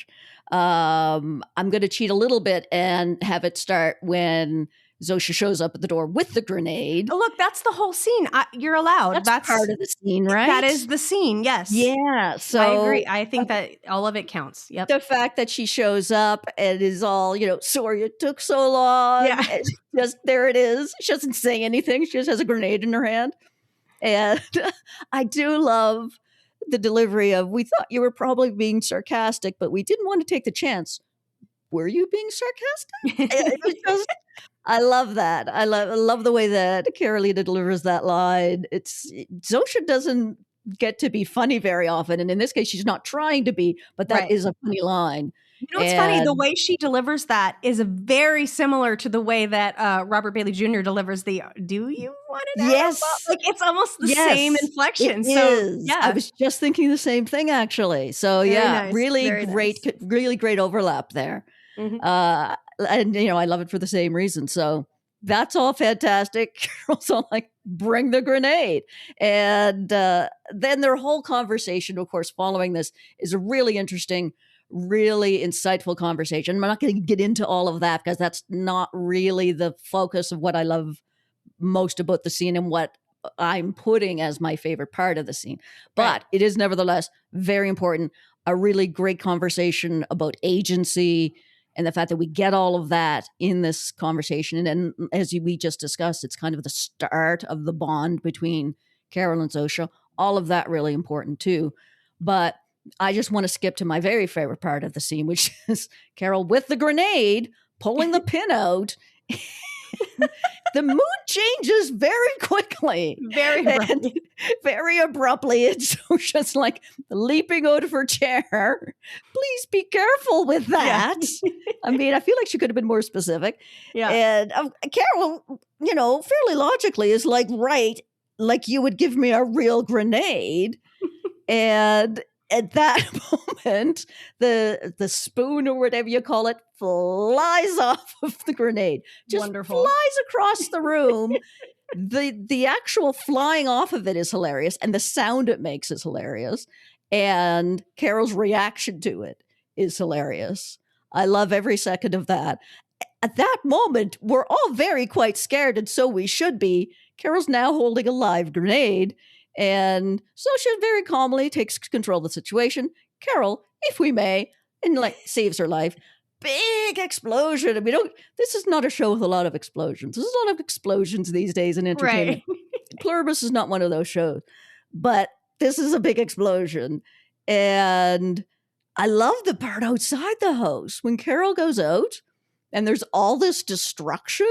I'm going to cheat a little bit and have it start when Zosha shows up at the door with the grenade. Oh, look, that's the whole scene. You're allowed. That's part of the scene, right? That is the scene, yes. Yeah. So I agree. I think that all of it counts. Yep. The fact that she shows up and is all, sorry it took so long. Yeah. Just there it is. She doesn't say anything. She just has a grenade in her hand. And I do love the delivery of, we thought you were probably being sarcastic, but we didn't want to take the chance. Were you being sarcastic? It was just, I love that. I love the way that Carolina delivers that line. Zosha doesn't get to be funny very often. And in this case, she's not trying to be, but that is a funny line. You know what's funny? The way she delivers that is very similar to the way that Robert Bailey Jr. delivers the "Do you want to know?" Yes, like it's almost the same inflection. It is. Yeah, I was just thinking the same thing actually. So nice. Really great overlap there. Mm-hmm. And I love it for the same reason. So that's all fantastic. Carol's all like, "Bring the grenade," and then their whole conversation, of course, following this is a really interesting, really insightful conversation. I'm not going to get into all of that because that's not really the focus of what I love most about the scene and what I'm putting as my favorite part of the scene. But it is nevertheless very important. A really great conversation about agency and the fact that we get all of that in this conversation. And then, as we just discussed, it's kind of the start of the bond between Carol and Zosha. All of that really important too. But I just want to skip to my very favorite part of the scene, which is Carol with the grenade, pulling the pin out the mood changes very quickly. Very abruptly. Very abruptly. It's just like leaping out of her chair. Please be careful with that. Yeah. I mean, I feel like she could have been more specific. Yeah. And Carol, fairly logically is like, right, like you would give me a real grenade. And at that moment, the spoon or whatever you call it flies off of the grenade. Just Wonderful. flies across the room. The actual flying off of it is hilarious, and the sound it makes is hilarious. And Carol's reaction to it is hilarious. I love every second of that. At that moment, we're all quite scared, and so we should be. Carol's now holding a live grenade. And so she very calmly takes control of the situation. Carol, if we may, and saves her life. Big explosion. And this is not a show with a lot of explosions. There's a lot of explosions these days in entertainment. Right. Pluribus is not one of those shows. But this is a big explosion. And I love the part outside the house when Carol goes out and there's all this destruction.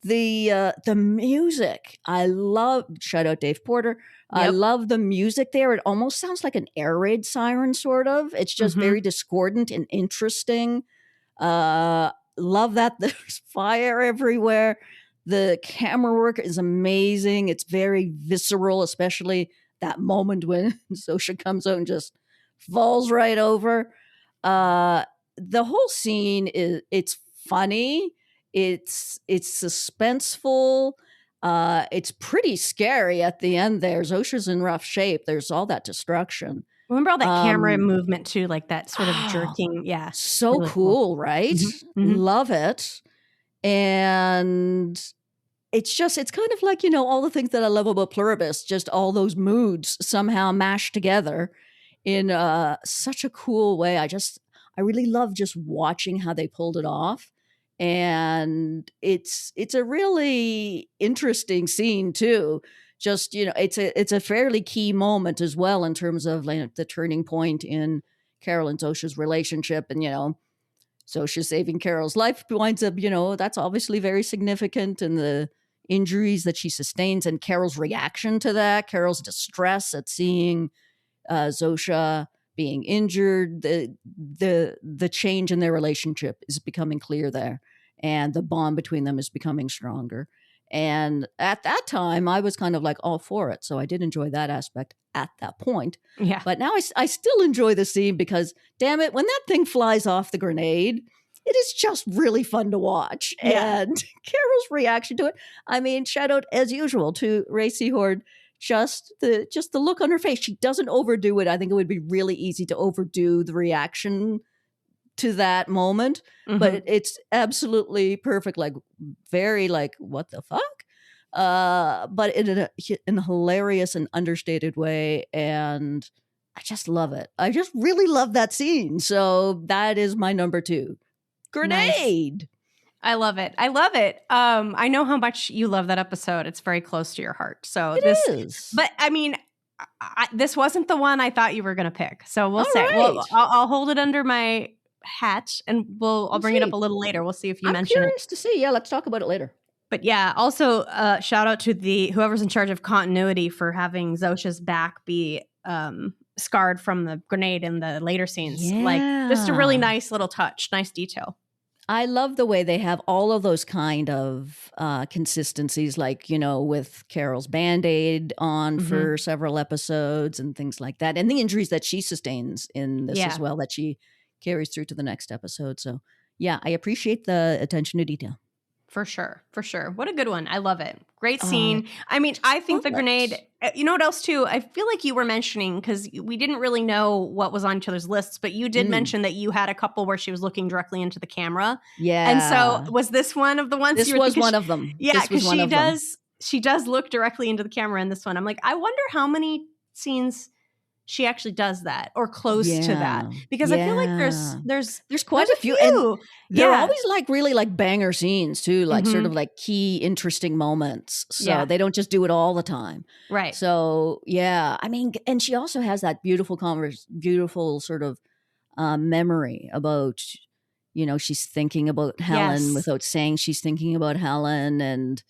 The music, I love, shout out Dave Porter. Yep. I love the music there. It almost sounds like an air raid siren, sort of. It's just very discordant and interesting. Love that. There's fire everywhere. The camera work is amazing. It's very visceral, especially that moment when Zosha comes out and just falls right over. The whole scene it's funny. It's suspenseful. It's pretty scary at the end there. Zosha's in rough shape. There's all that destruction. Remember all that camera movement too, like that sort of jerking. Yeah. So really cool, right? Mm-hmm. Love it. And it's kind of like, all the things that I love about Pluribus, just all those moods somehow mashed together in such a cool way. I really love just watching how they pulled it off. And it's a really interesting scene too. Just, it's a fairly key moment as well in terms of the turning point in Carol and Zosha's relationship. And, Zosha saving Carol's life winds up, that's obviously very significant, and the injuries that she sustains and Carol's reaction to that, Carol's distress at seeing Zosha being injured, the change in their relationship is becoming clear there. And the bond between them is becoming stronger. And at that time, I was kind of like all for it. So I did enjoy that aspect at that point. Yeah. But now I still enjoy the scene because, damn it, when that thing flies off the grenade, it is just really fun to watch. Yeah. And Carol's reaction to it, I mean, shout out as usual to Ray Seahorn. Just the look on her face. She doesn't overdo it. I think it would be really easy to overdo the reaction to that moment, but it's absolutely perfect. Like very what the fuck? But in a hilarious and understated way. And I just love it. I just really love that scene. So that is my number 2. Grenade. Nice. I love it. I love it. I know how much you love that episode. It's very close to your heart. So it is. But I mean, this wasn't the one I thought you were going to pick. So we'll say, right. well, I'll hold it under my hat and I'll bring it up a little later. We'll see if you mention it. I'm curious to see. Yeah, let's talk about it later. But yeah, also shout out to whoever's in charge of continuity for having Zosha's back be scarred from the grenade in the later scenes. Yeah. Like just a really nice little touch, nice detail. I love the way they have all of those kind of consistencies, like, with Carol's Band-Aid on for several episodes and things like that. And the injuries that she sustains in this as well, that she carries through to the next episode. So yeah, I appreciate the attention to detail. For sure. For sure. What a good one. I love it. Great scene. I mean, I think the grenade, you know what else too? I feel like you were mentioning, because we didn't really know what was on each other's lists, but you did mention that you had a couple where she was looking directly into the camera. Yeah. And so was this one of the ones? This was one of them. Yeah, because she does look directly into the camera in this one. I'm like, I wonder how many scenes she actually does that or close to that, because I feel like there's quite a few. And they're always really banger scenes too, sort of key interesting moments. So they don't just do it all the time. Right. So yeah, I mean, and she also has that beautiful sort of memory about, she's thinking about Helen Yes. without saying she's thinking about Helen, and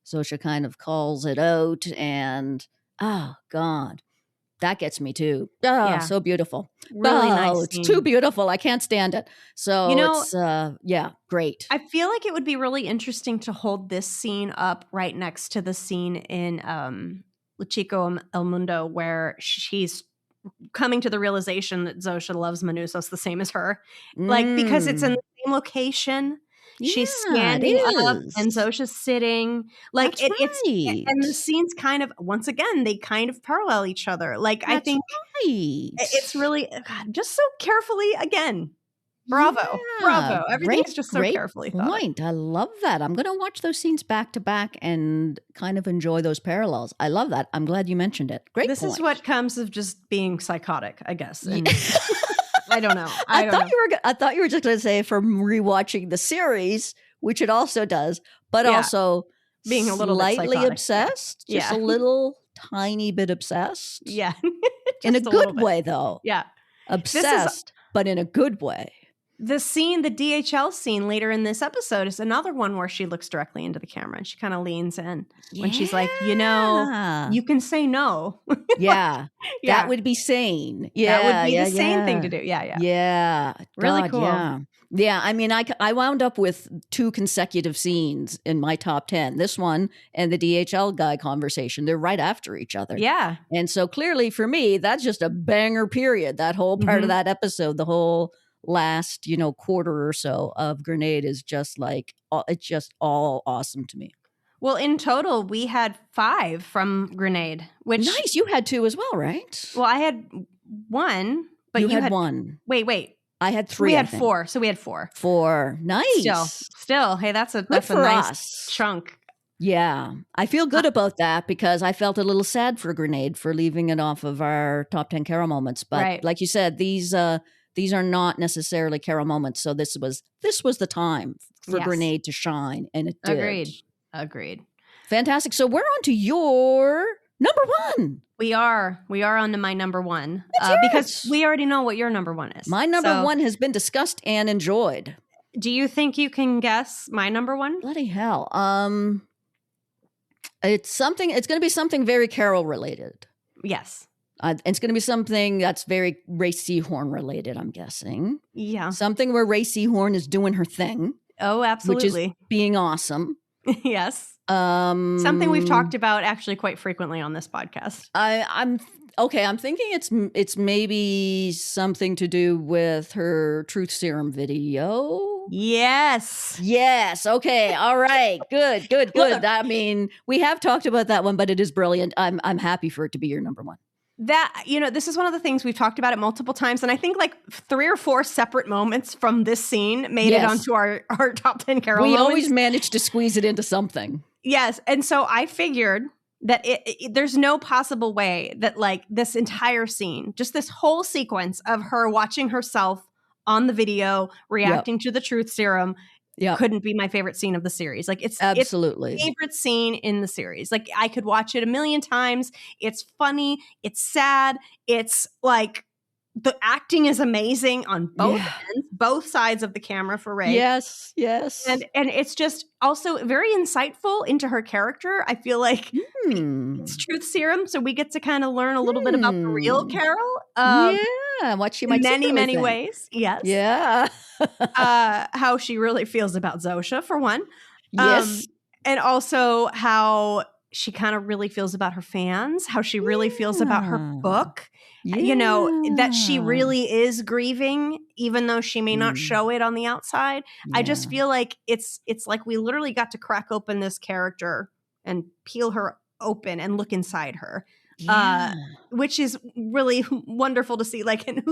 Zosha kind of calls it out, and oh God, that gets me too. Oh, Yeah. so beautiful. Really nice Oh, it's scene. too beautiful. I can't stand it. So it's great. I feel like it would be really interesting to hold this scene up right next to the scene in Le Chico El Mundo where she's coming to the realization that Zosha loves Manusos the same as her. Like, because it's in the same location. She's standing up and Zosha's sitting. Like, That's it's right. and the scenes kind of, once again, they kind of parallel each other. Like, I think it's really, God, just so carefully, again, bravo. Everything's just so carefully thought. Point. I love that. I'm going to watch those scenes back to back and kind of enjoy those parallels. I love that. I'm glad you mentioned it. Great This point. is what comes of just being psychotic, I guess. And I don't know. I thought you were just going to say from rewatching the series, which it also does, but also being a little slightly bit obsessed, just a little tiny bit obsessed. Yeah. In a good way, though. Yeah. Obsessed, but in a good way. The scene, the DHL scene later in this episode is another one where she looks directly into the camera and she kind of leans in when she's like, you can say no. Yeah. That would be sane. Yeah. That would be the sane thing to do. Yeah. Yeah. Really God, cool. Yeah. Yeah. I mean, I wound up with 2 consecutive scenes in my top 10. This one and the DHL guy conversation. They're right after each other. Yeah. And so clearly for me, that's just a banger period. That whole part of that episode, the whole last quarter or so of Grenade is just like it's just all awesome to me. Well, in total we had 5 from Grenade, which nice. You had 2 as well, right? Well, I had 1, but you had 1. Wait, I had 3. We had 4, so we had 4. 4. Nice. Still, hey, that's a nice chunk. Yeah, I feel good about that because I felt a little sad for Grenade for leaving it off of our top 10 Carol moments, but like you said, these are not necessarily Carol moments. So this was the time for Grenade to shine, and it did. Agreed. Fantastic. So we're on to your number 1. We are on to my number 1 because we already know what your number 1 is. My number 1 has been discussed and enjoyed. Do you think you can guess my number 1? Bloody hell. It's going to be something very Carol related. Yes. It's going to be something that's very Ray Seahorn related, I'm guessing. Yeah. Something where Ray Seahorn is doing her thing. Oh, absolutely. Which is being awesome. Yes. Something we've talked about actually quite frequently on this podcast. I'm thinking it's maybe something to do with her truth serum video. Yes. Okay. All right. Good. I mean, we have talked about that one, but it is brilliant. I'm happy for it to be your number 1. That, this is one of the things we've talked about it multiple times. And I think like 3 or 4 separate moments from this scene made it onto our top 10 Carol moments. We always managed to squeeze it into something. Yes. And so I figured that there's no possible way that like this entire scene, just this whole sequence of her watching herself on the video, reacting to the truth serum, couldn't be my favorite scene of the series. Like absolutely it's my favorite scene in the series. Like I could watch it a million times. It's funny. It's sad. It's like the acting is amazing on both ends, both sides of the camera for Ray. Yes. And it's just also very insightful into her character. I feel like it's truth serum, so we get to kind of learn a little bit about the real Carol. What she might in many ways. Yes. Yeah. How she really feels about Zosha, for one. Yes. And also how she kind of really feels about her fans, how she really feels about her book. That she really is grieving, even though she may not show it on the outside. I just feel like it's like we literally got to crack open this character and peel her open and look inside her, which is really wonderful to see. Like, and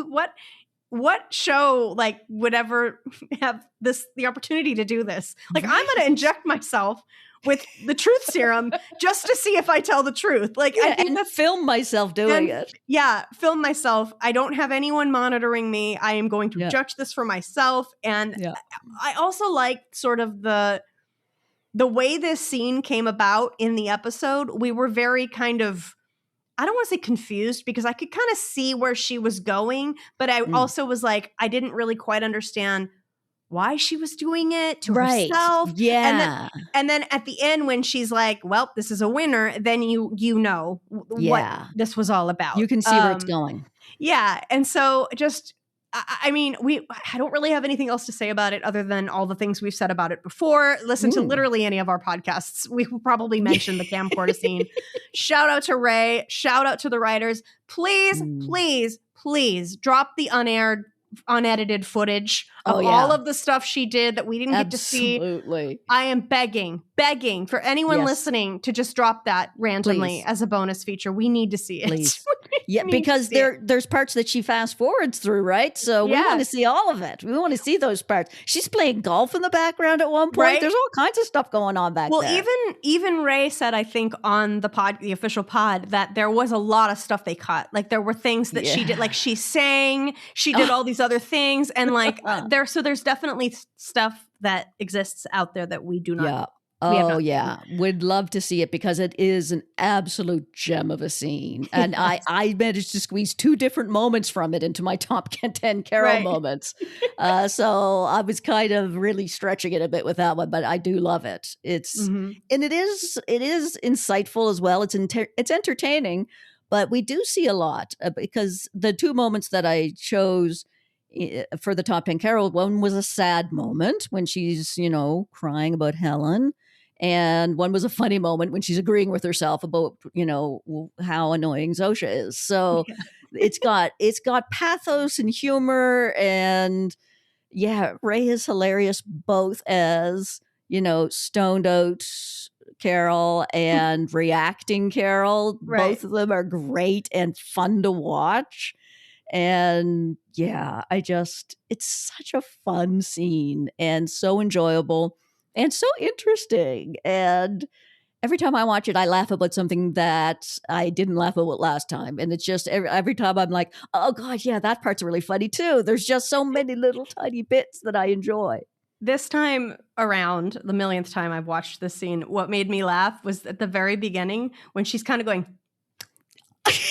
what show like would ever have the opportunity to do this? Like, I'm going to inject myself with the truth serum just to see if I tell the truth. Like, I think that's film myself doing it. Yeah, film myself. I don't have anyone monitoring me. I am going to judge this for myself. And I also like sort of the way this scene came about in the episode. We were very kind of, I don't want to say confused because I could kind of see where she was going, but I also was like, I didn't really quite understand why she was doing it to Right. herself. Yeah. And then at the end, when she's like, well, this is a winner, then you know what this was all about. You can see where it's going. Yeah. And so just, I mean, I don't really have anything else to say about it other than all the things we've said about it before. Listen to literally any of our podcasts. We will probably mention the camcorder scene. Shout out to Ray. Shout out to the writers. Please, please, please drop the unedited footage of all of the stuff she did that we didn't get to see. Absolutely. I am begging for anyone listening to just drop that randomly as a bonus feature. We need to see it. Please. Yeah, because there's parts that she fast forwards through, right? So we want to see all of it. We want to see those parts. She's playing golf in the background at one point. Right? There's all kinds of stuff going on back there. Well, even Ray said, I think on the official pod, that there was a lot of stuff they cut. Like there were things that she did, like she sang, she did all these other things, and like there's definitely stuff that exists out there that we do not. Yeah. Oh, yeah. Would love to see it because it is an absolute gem of a scene. And I managed to squeeze 2 different moments from it into my top 10 Carol moments. So I was kind of really stretching it a bit with that one, but I do love it. It's and it is insightful as well. It's entertaining, but we do see a lot because the 2 moments that I chose for the top 10 Carol, one was a sad moment when she's, crying about Helen. And one was a funny moment when she's agreeing with herself about, how annoying Zosha is. So it's got pathos and humor. And Ray is hilarious both as, stoned out Carol and reacting Carol. Right. Both of them are great and fun to watch. And it's such a fun scene and so enjoyable and so interesting. And every time I watch it, I laugh about something that I didn't laugh about last time. And it's just every time I'm like, oh God, yeah, that part's really funny too. There's just so many little tiny bits that I enjoy. This time around, the millionth time I've watched this scene, what made me laugh was at the very beginning when she's kind of going,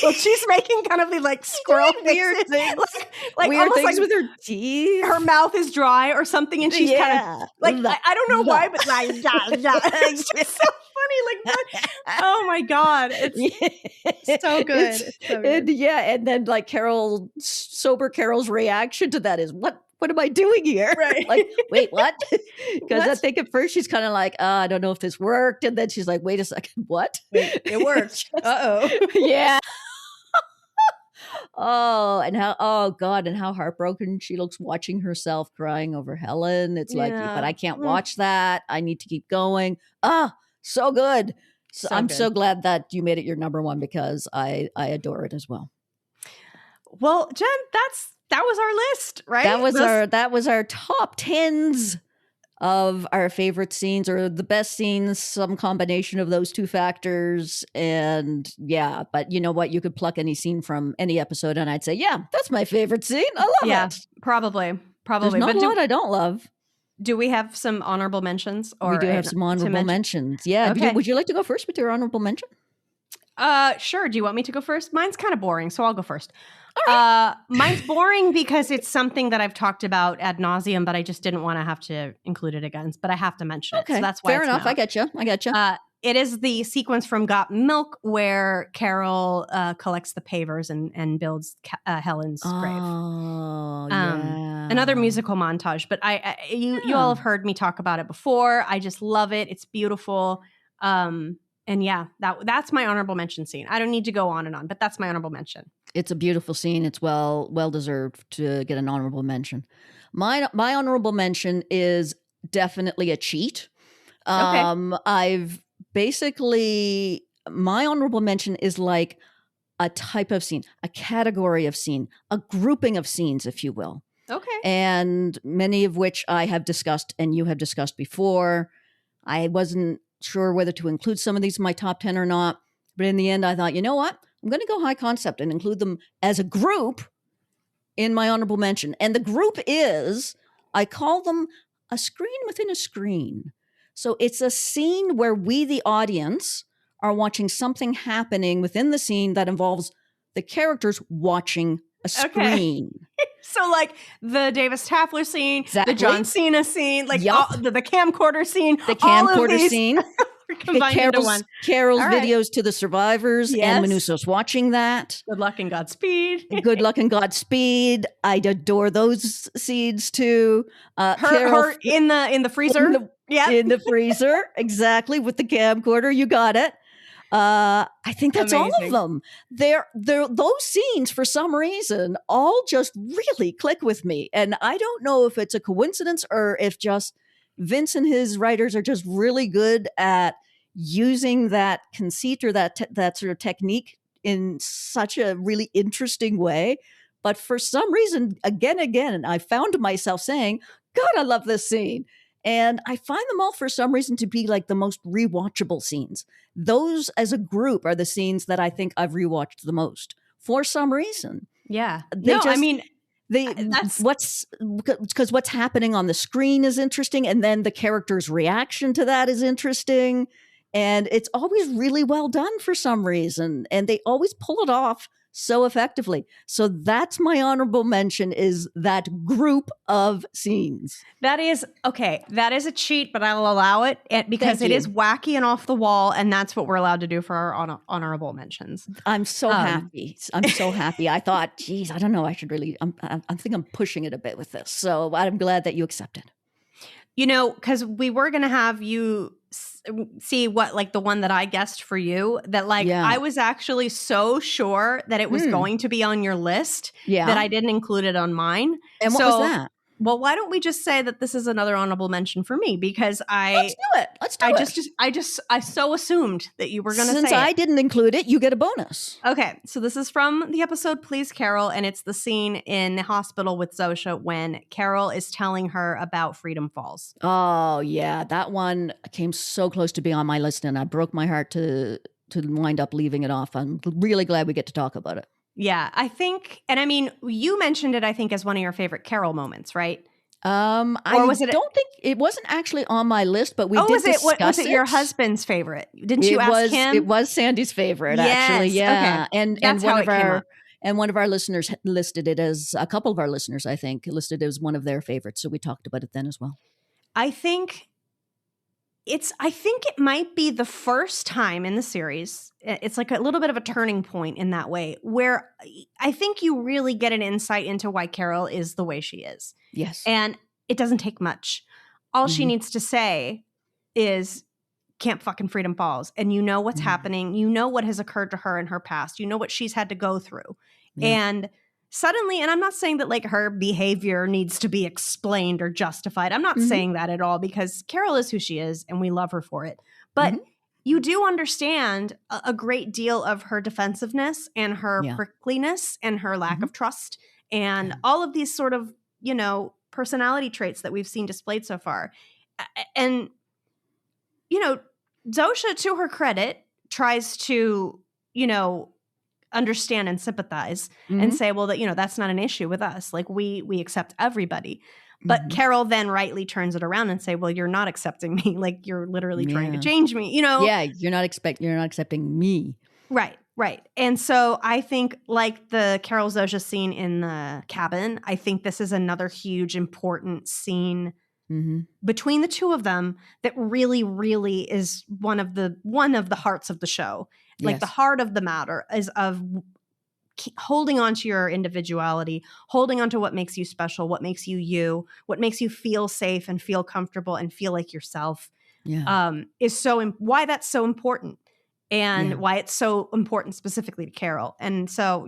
well, she's making kind of the like squirrel weird things, like weird things like with her teeth. Her mouth is dry or something, and she's kind of like I don't know why, but like it's just so funny. Like what? Oh my God, it's so good. It's so good. And then like sober Carol's reaction to that is what am I doing here? Right. Like, wait, what? Because I think at first she's kind of like, I don't know if this worked. And then she's like, wait a second, what? Wait, it worked. Uh-oh. Yeah. And how heartbroken she looks watching herself crying over Helen. It's like, but I can't watch that. I need to keep going. So good. So I'm so glad that you made it your number 1 because I adore it as well. Well, Jen, that was our list, right? That was our top 10s of our favorite scenes or the best scenes, some combination of those 2 factors. And but you know what? You could pluck any scene from any episode and I'd say, that's my favorite scene. I love it. Probably. There's not a lot I don't love. Do we have some honorable mentions? We do have some honorable mentions. Yeah. Okay. Would you like to go first with your honorable mention? Sure. Do you want me to go first? Mine's kind of boring, so I'll go first. All right. Mine's boring because it's something that I've talked about ad nauseum, but I just didn't want to have to include it again. But I have to mention it. So that's why. Fair enough. I get you. It is the sequence from Got Milk where Carol collects the pavers and builds Helen's grave. Oh, yeah. Another musical montage. But you all have heard me talk about it before. I just love it. It's beautiful. And that's my honorable mention scene. I don't need to go on and on, but that's my honorable mention. It's a beautiful scene. It's well deserved to get an honorable mention. My honorable mention is definitely a cheat. I've basically, my honorable mention is like a type of scene, a category of scene, a grouping of scenes, if you will. Okay. And many of which I have discussed and you have discussed before. I wasn't sure whether to include some of these in my top 10 or not. But in the end, I thought, you know what? I'm going to go high concept and include them as a group in my honorable mention. And the group is, I call them a screen within a screen. So it's a scene where we, the audience, are watching something happening within the scene that involves the characters watching a screen. So like the Davis Taffler scene, Exactly. the John Cena scene, like Yup. the camcorder scene, The all of camcorder these scene. are combined into one. Carol's All right. videos to the survivors, Yes. and Manuso's watching that. Good luck and Godspeed. Good luck and Godspeed. I adore those scenes too. Her in the freezer. In the freezer, exactly, with the camcorder. You got it. I think that's all of them. They're those scenes, for some reason, all just really click with me. And I don't know if it's a coincidence or if just Vince and his writers are just really good at using that conceit or that sort of technique in such a really interesting way. But for some reason, again, I found myself saying, God, I love this scene. And I find them all for some reason to be like the most rewatchable scenes. Those as a group are the scenes that I think I've rewatched the most for some reason. Yeah. Because what's happening on the screen is interesting. And then the character's reaction to that is interesting. And it's always really well done for some reason. And they always pull it off so effectively. So that's my honorable mention, is that group of scenes. That is okay. That is a cheat, but I'll allow it because it is wacky and off the wall, and that's what we're allowed to do for our honorable mentions. I'm so happy. I'm so happy. I thought, geez, I don't know. I should really. I think I'm pushing it a bit with this. So I'm glad that you accepted. Because we were going to have you see what, like the one that I guessed for you, that I was actually so sure that it was going to be on your list that I didn't include it on mine. And what was that? Well, why don't we just say that this is another honorable mention for me, because Let's do it. I so assumed that you were going to say Since I didn't include it, you get a bonus. Okay, so this is from the episode Please Carol, and it's the scene in the hospital with Zosha when Carol is telling her about Freedom Falls. Oh, yeah. That one came so close to being on my list, and I broke my heart to wind up leaving it off. I'm really glad we get to talk about it. Yeah, I think, and I mean, you mentioned it, I think, as one of your favorite Carol moments, right? Don't think it wasn't actually on my list, but we did discuss it. Was it your husband's favorite? Didn't you ask him? It was Sandy's favorite, actually. Yeah, okay. And one of our listeners listed it as, a couple of our listeners, I think, listed it as one of their favorites. So we talked about it then as well. I think it might be the first time in the series, it's like a little bit of a turning point in that way, where I think you really get an insight into why Carol is the way she is. Yes. And it doesn't take much. All she needs to say is, Camp fucking Freedom Falls. And you know what's happening. You know what has occurred to her in her past. You know what she's had to go through. Yeah. And suddenly, and I'm not saying that like her behavior needs to be explained or justified. I'm not saying that at all, because Carol is who she is and we love her for it. But you do understand a great deal of her defensiveness and her prickliness and her lack of trust and all of these sort of, personality traits that we've seen displayed so far. And, Zosha, to her credit, tries to, understand and sympathize and say, well, that's not an issue with us. Like we accept everybody. But Carol then rightly turns it around and say, well, you're not accepting me. Like you're literally trying to change me, Yeah, you're not accepting me. Right. And so I think like the Carol Zosha scene in the cabin, I think this is another huge important scene between the two of them that really, really is one of the hearts of the show. Like the heart of the matter is of holding on to your individuality, holding on to what makes you special, what makes you, what makes you feel safe and feel comfortable and feel like yourself. Is why that's so important. And why it's so important specifically to Carol. And so,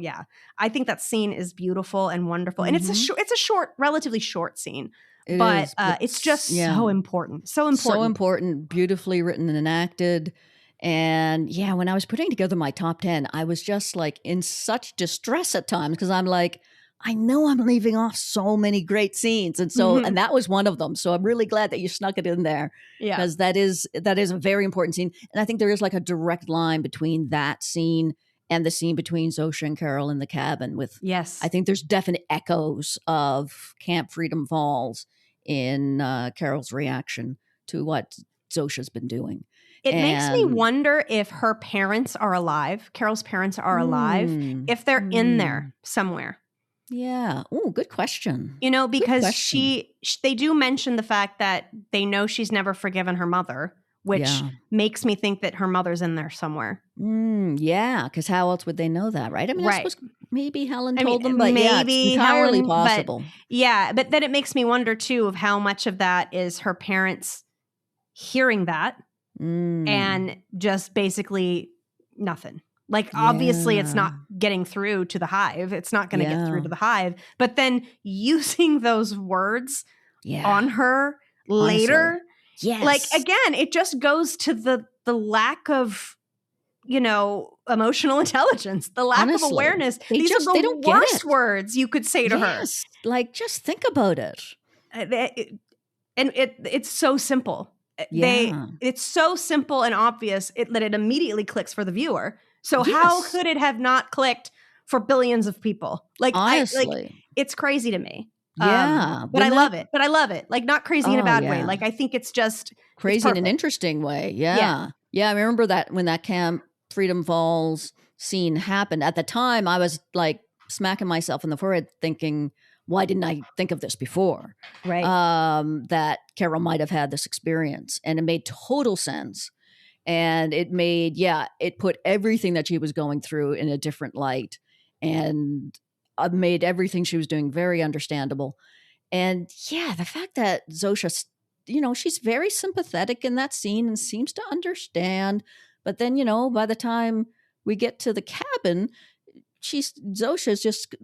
I think that scene is beautiful and wonderful. And it's a relatively short scene, but it's just so important. So important, beautifully written and enacted. And when I was putting together my top 10, I was just like in such distress at times, because I'm like, I know I'm leaving off so many great scenes. And so, and that was one of them. So I'm really glad that you snuck it in there, because that is a very important scene. And I think there is like a direct line between that scene and the scene between Zosha and Carol in the cabin I think there's definite echoes of Camp Freedom Falls in Carol's reaction to what Zosha's been doing. It makes me wonder if her parents are alive, Carol's parents are alive, if they're in there somewhere. Yeah. Oh, good question. You know, Good because question. they do mention the fact that they know she's never forgiven her mother, which Yeah. makes me think that her mother's in there somewhere. Yeah, because how else would they know that, right? I mean, I Right. suppose maybe Helen I mean, told them, but yeah, it's maybe entirely Helen, but possible. yeah, but then it makes me wonder too of how much of that is her parents hearing that and just basically nothing. Like, obviously, it's Yeah. not getting through to the hive. It's not going to get through Yeah. to the hive. But then using those words Yeah. on her Honestly. later, like, Yes. again, it just goes to the lack of, you know, emotional intelligence, the lack of Honestly. awareness. They These are they the don't get worst it. words you could say to her. Yes. Like, just think about it. And it's so simple. Yeah. It's so simple and obvious that it immediately clicks for the viewer. So how Yes. could it have not clicked for billions of people? Like, Honestly. it's crazy to me. Yeah. But I When love it. But I love it. Like, not crazy in a Oh, bad way. yeah. Like, I think it's just Crazy in an perfect. interesting way. Yeah. Yeah. I remember that when that Camp Freedom Falls scene happened. At the time, I was like smacking myself in the forehead thinking, why didn't I think of this before? Right. That Carol might have had this experience. And it made total sense. And it made, it put everything that she was going through in a different light and made everything she was doing very understandable. And yeah, the fact that Zosha, she's very sympathetic in that scene and seems to understand. But then, by the time we get to the cabin, Zosha's just,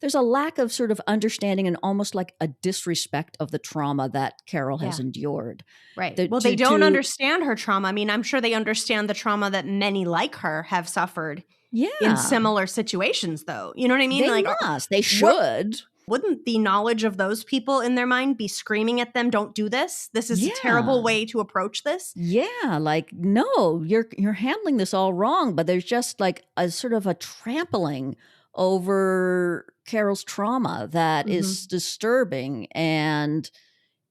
there's a lack of sort of understanding and almost like a disrespect of the trauma that Carol has endured. Right. Well, they don't understand her trauma. I mean, I'm sure they understand the trauma that many like her have suffered in similar situations, though. You know what I mean? They must. They should. Wouldn't the knowledge of those people in their mind be screaming at them, don't do this? This is a terrible way to approach this. Yeah, like, no, you're handling this all wrong. But there's just like a sort of a trampling over Carol's trauma that is disturbing, and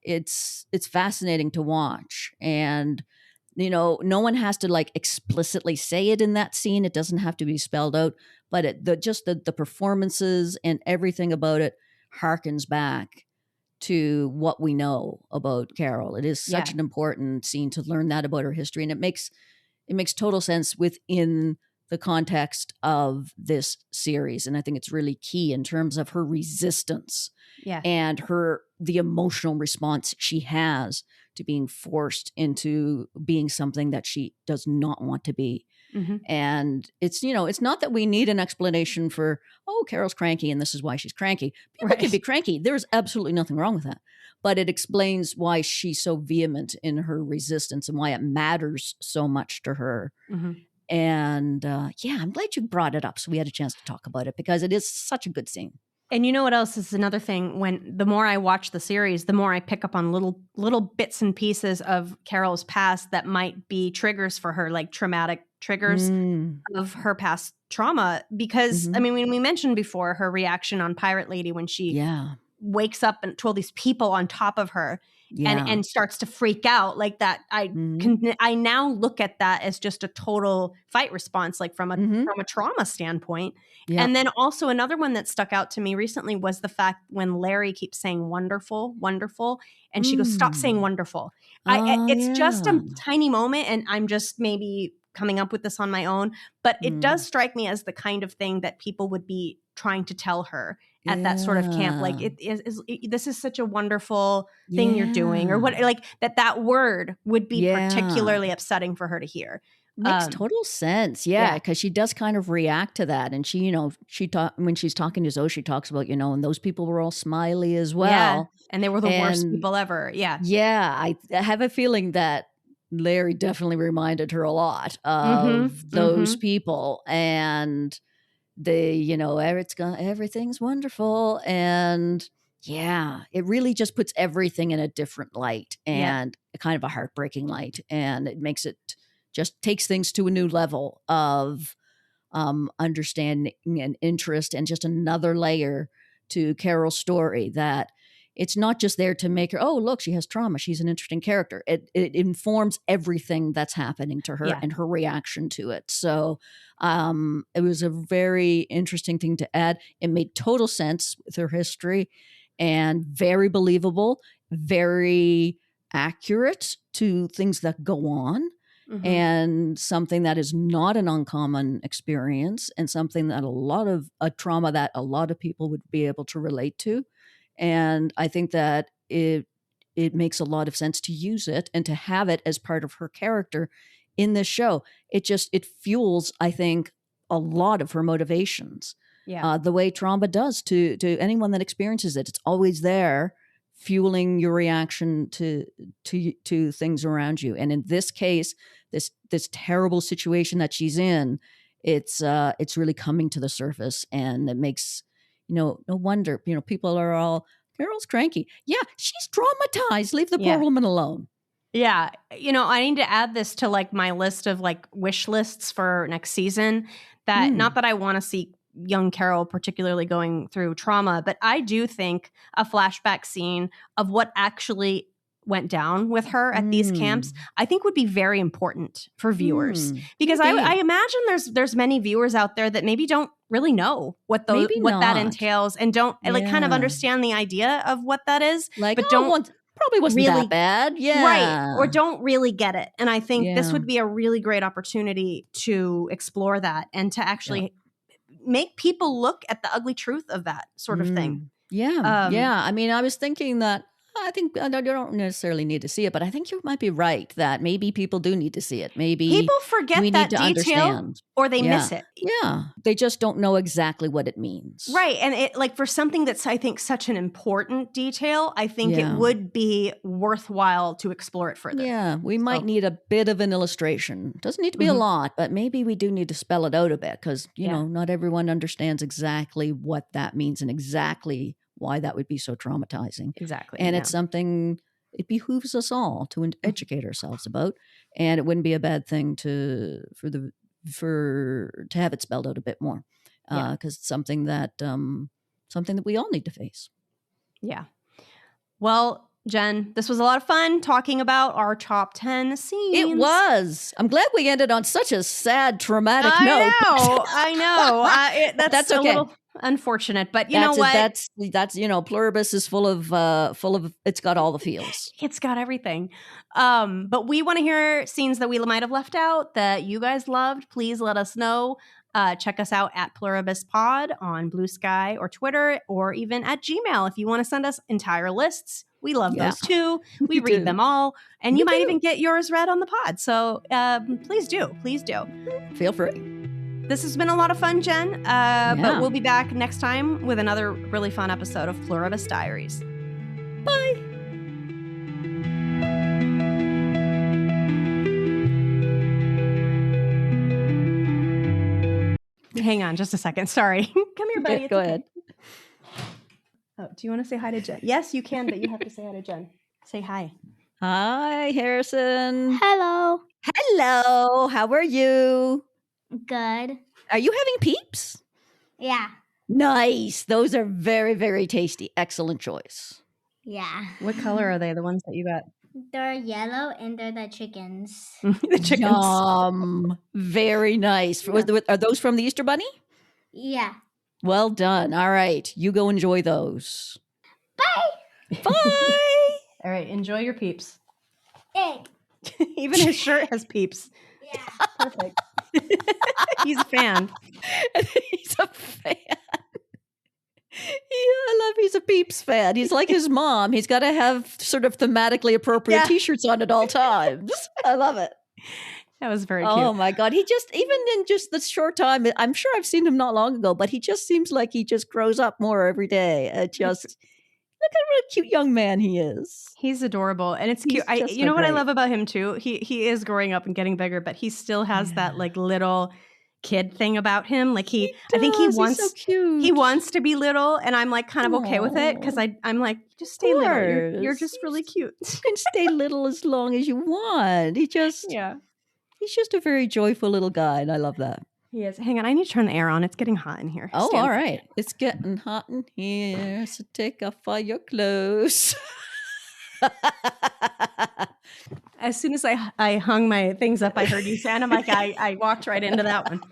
it's fascinating to watch. And no one has to like explicitly say it in that scene. It doesn't have to be spelled out, but the performances and everything about it harkens back to what we know about Carol. It is such an important scene to learn that about her history, and it makes total sense within the context of this series. And I think it's really key in terms of her resistance and the emotional response she has to being forced into being something that she does not want to be. And it's not that we need an explanation for, Carol's cranky and this is why she's cranky. People can be cranky. There's absolutely nothing wrong with that. But it explains why she's so vehement in her resistance and why it matters so much to her. And I'm glad you brought it up so we had a chance to talk about it, because it is such a good scene. And you know what else is another thing? When the more I watch the series, the more I pick up on little bits and pieces of Carol's past that might be triggers for her, like traumatic triggers of her past trauma. Because I mean, when we mentioned before her reaction on Pirate Lady when she wakes up and to all these people on top of her and starts to freak out like that. I now look at that as just a total fight response, like from a trauma standpoint. And then also another one that stuck out to me recently was the fact when Larry keeps saying wonderful, wonderful, and she goes, stop saying wonderful. It's just a tiny moment, and I'm just maybe coming up with this on my own, but it does strike me as the kind of thing that people would be trying to tell her at that sort of camp. Like, this is such a wonderful thing you're doing, or what, like that word would be particularly upsetting for her to hear. Makes total sense. Yeah. Because she does kind of react to that. And she, when she's talking to Zoe, she talks about, and those people were all smiley as well. Yeah. And they were the worst people ever. Yeah. Yeah. I have a feeling that Larry definitely reminded her a lot of those people. And everything's wonderful. And it really just puts everything in a different light and kind of a heartbreaking light. And it just takes things to a new level of understanding and interest, and just another layer to Carol's story that it's not just there to make her, oh, look, she has trauma. She's an interesting character. It informs everything that's happening to her and her reaction to it. So it was a very interesting thing to add. It made total sense with her history and very believable, very accurate to things that go on. Mm-hmm. And something that is not an uncommon experience, and something that a trauma that a lot of people would be able to relate to. And I think that it makes a lot of sense to use it and to have it as part of her character in this show. It fuels, I think, a lot of her motivations. Yeah, the way trauma does to anyone that experiences it. It's always there, fueling your reaction to things around you. And in this case, this terrible situation that she's in, it's really coming to the surface, and it makes, no wonder, people are all, Carol's cranky. Yeah, she's traumatized. Leave the poor woman alone. Yeah. I need to add this to like my list of like wish lists for next season. That not that I want to see young Carol particularly going through trauma, but I do think a flashback scene of what actually went down with her at these camps, I think would be very important for viewers, because I imagine there's many viewers out there that maybe don't really know what that entails, and don't like kind of understand the idea of what that is, like, but probably wasn't really, that bad. Yeah. Right. Or don't really get it. And I think this would be a really great opportunity to explore that and to actually make people look at the ugly truth of that sort of thing. Yeah. I mean, I was thinking that I think I don't necessarily need to see it, but I think you might be right that maybe people do need to see it. Maybe people forget we that need to detail understand. Or they miss it. Yeah. They just don't know exactly what it means. Right. And it, like, for something that's, I think, such an important detail, I think it would be worthwhile to explore it further. Yeah. We might need a bit of an illustration. Doesn't need to be a lot, but maybe we do need to spell it out a bit, because, you know, not everyone understands exactly what that means and exactly why that would be so traumatizing. Exactly. And it's something it behooves us all to educate ourselves about. And it wouldn't be a bad thing to have it spelled out a bit more, because it's something that we all need to face. Yeah. Well, Jen, this was a lot of fun talking about our top 10 scenes. It was. I'm glad we ended on such a sad, traumatic note. I know. That's okay. A little unfortunate, but you know what? That's Pluribus is full of. It's got all the feels. It's got everything. But we want to hear scenes that we might have left out that you guys loved. Please let us know. Check us out at Pluribus Pod on Blue Sky or Twitter, or even at Gmail if you want to send us entire lists. We love those too. We read them all, and you might even get yours read on the pod. So please do. Feel free. This has been a lot of fun, Jen. But we'll be back next time with another really fun episode of Pluribus Diaries. Bye. Hang on just a second. Sorry. Come here, buddy. Go ahead. Oh, do you want to say hi to Jen? Yes, you can, but you have to say hi to Jen. Say hi. Hi, Harrison. Hello. Hello. How are you? Good. Are you having peeps? Yeah. Nice. Those are very, very tasty. Excellent choice. Yeah. What color are they, the ones that you got? They're yellow and they're the chickens. The chickens. Very nice. Yeah. Are those from the Easter Bunny? Yeah. Well done. All right. You go enjoy those. Bye. Bye. All right. Enjoy your peeps. Hey. Even his shirt has peeps. Yeah. Perfect. He's a fan. He's a fan. He's a Peeps fan. He's like his mom. He's got to have sort of thematically appropriate t-shirts on at all times. I love it. That was very cute. Oh my God. He just, even in just the short time, I'm sure I've seen him not long ago, but he just seems like he just grows up more every day. Look at what a cute young man he is. He's adorable. And it's cute. You know what I love about him too? He is growing up and getting bigger, but he still has that like little kid thing about him. Like I think he wants, so cute. He wants to be little, and I'm like kind of okay with it, because I'm like, just stay little. You're just really cute. You can stay little as long as you want. He's just a very joyful little guy, and I love that. He is. Hang on, I need to turn the air on. It's getting hot in here. Oh, Stand all by. right. It's getting hot in here, so take off all your clothes. As soon as I hung my things up, I heard you say, and I'm like, I walked right into that one.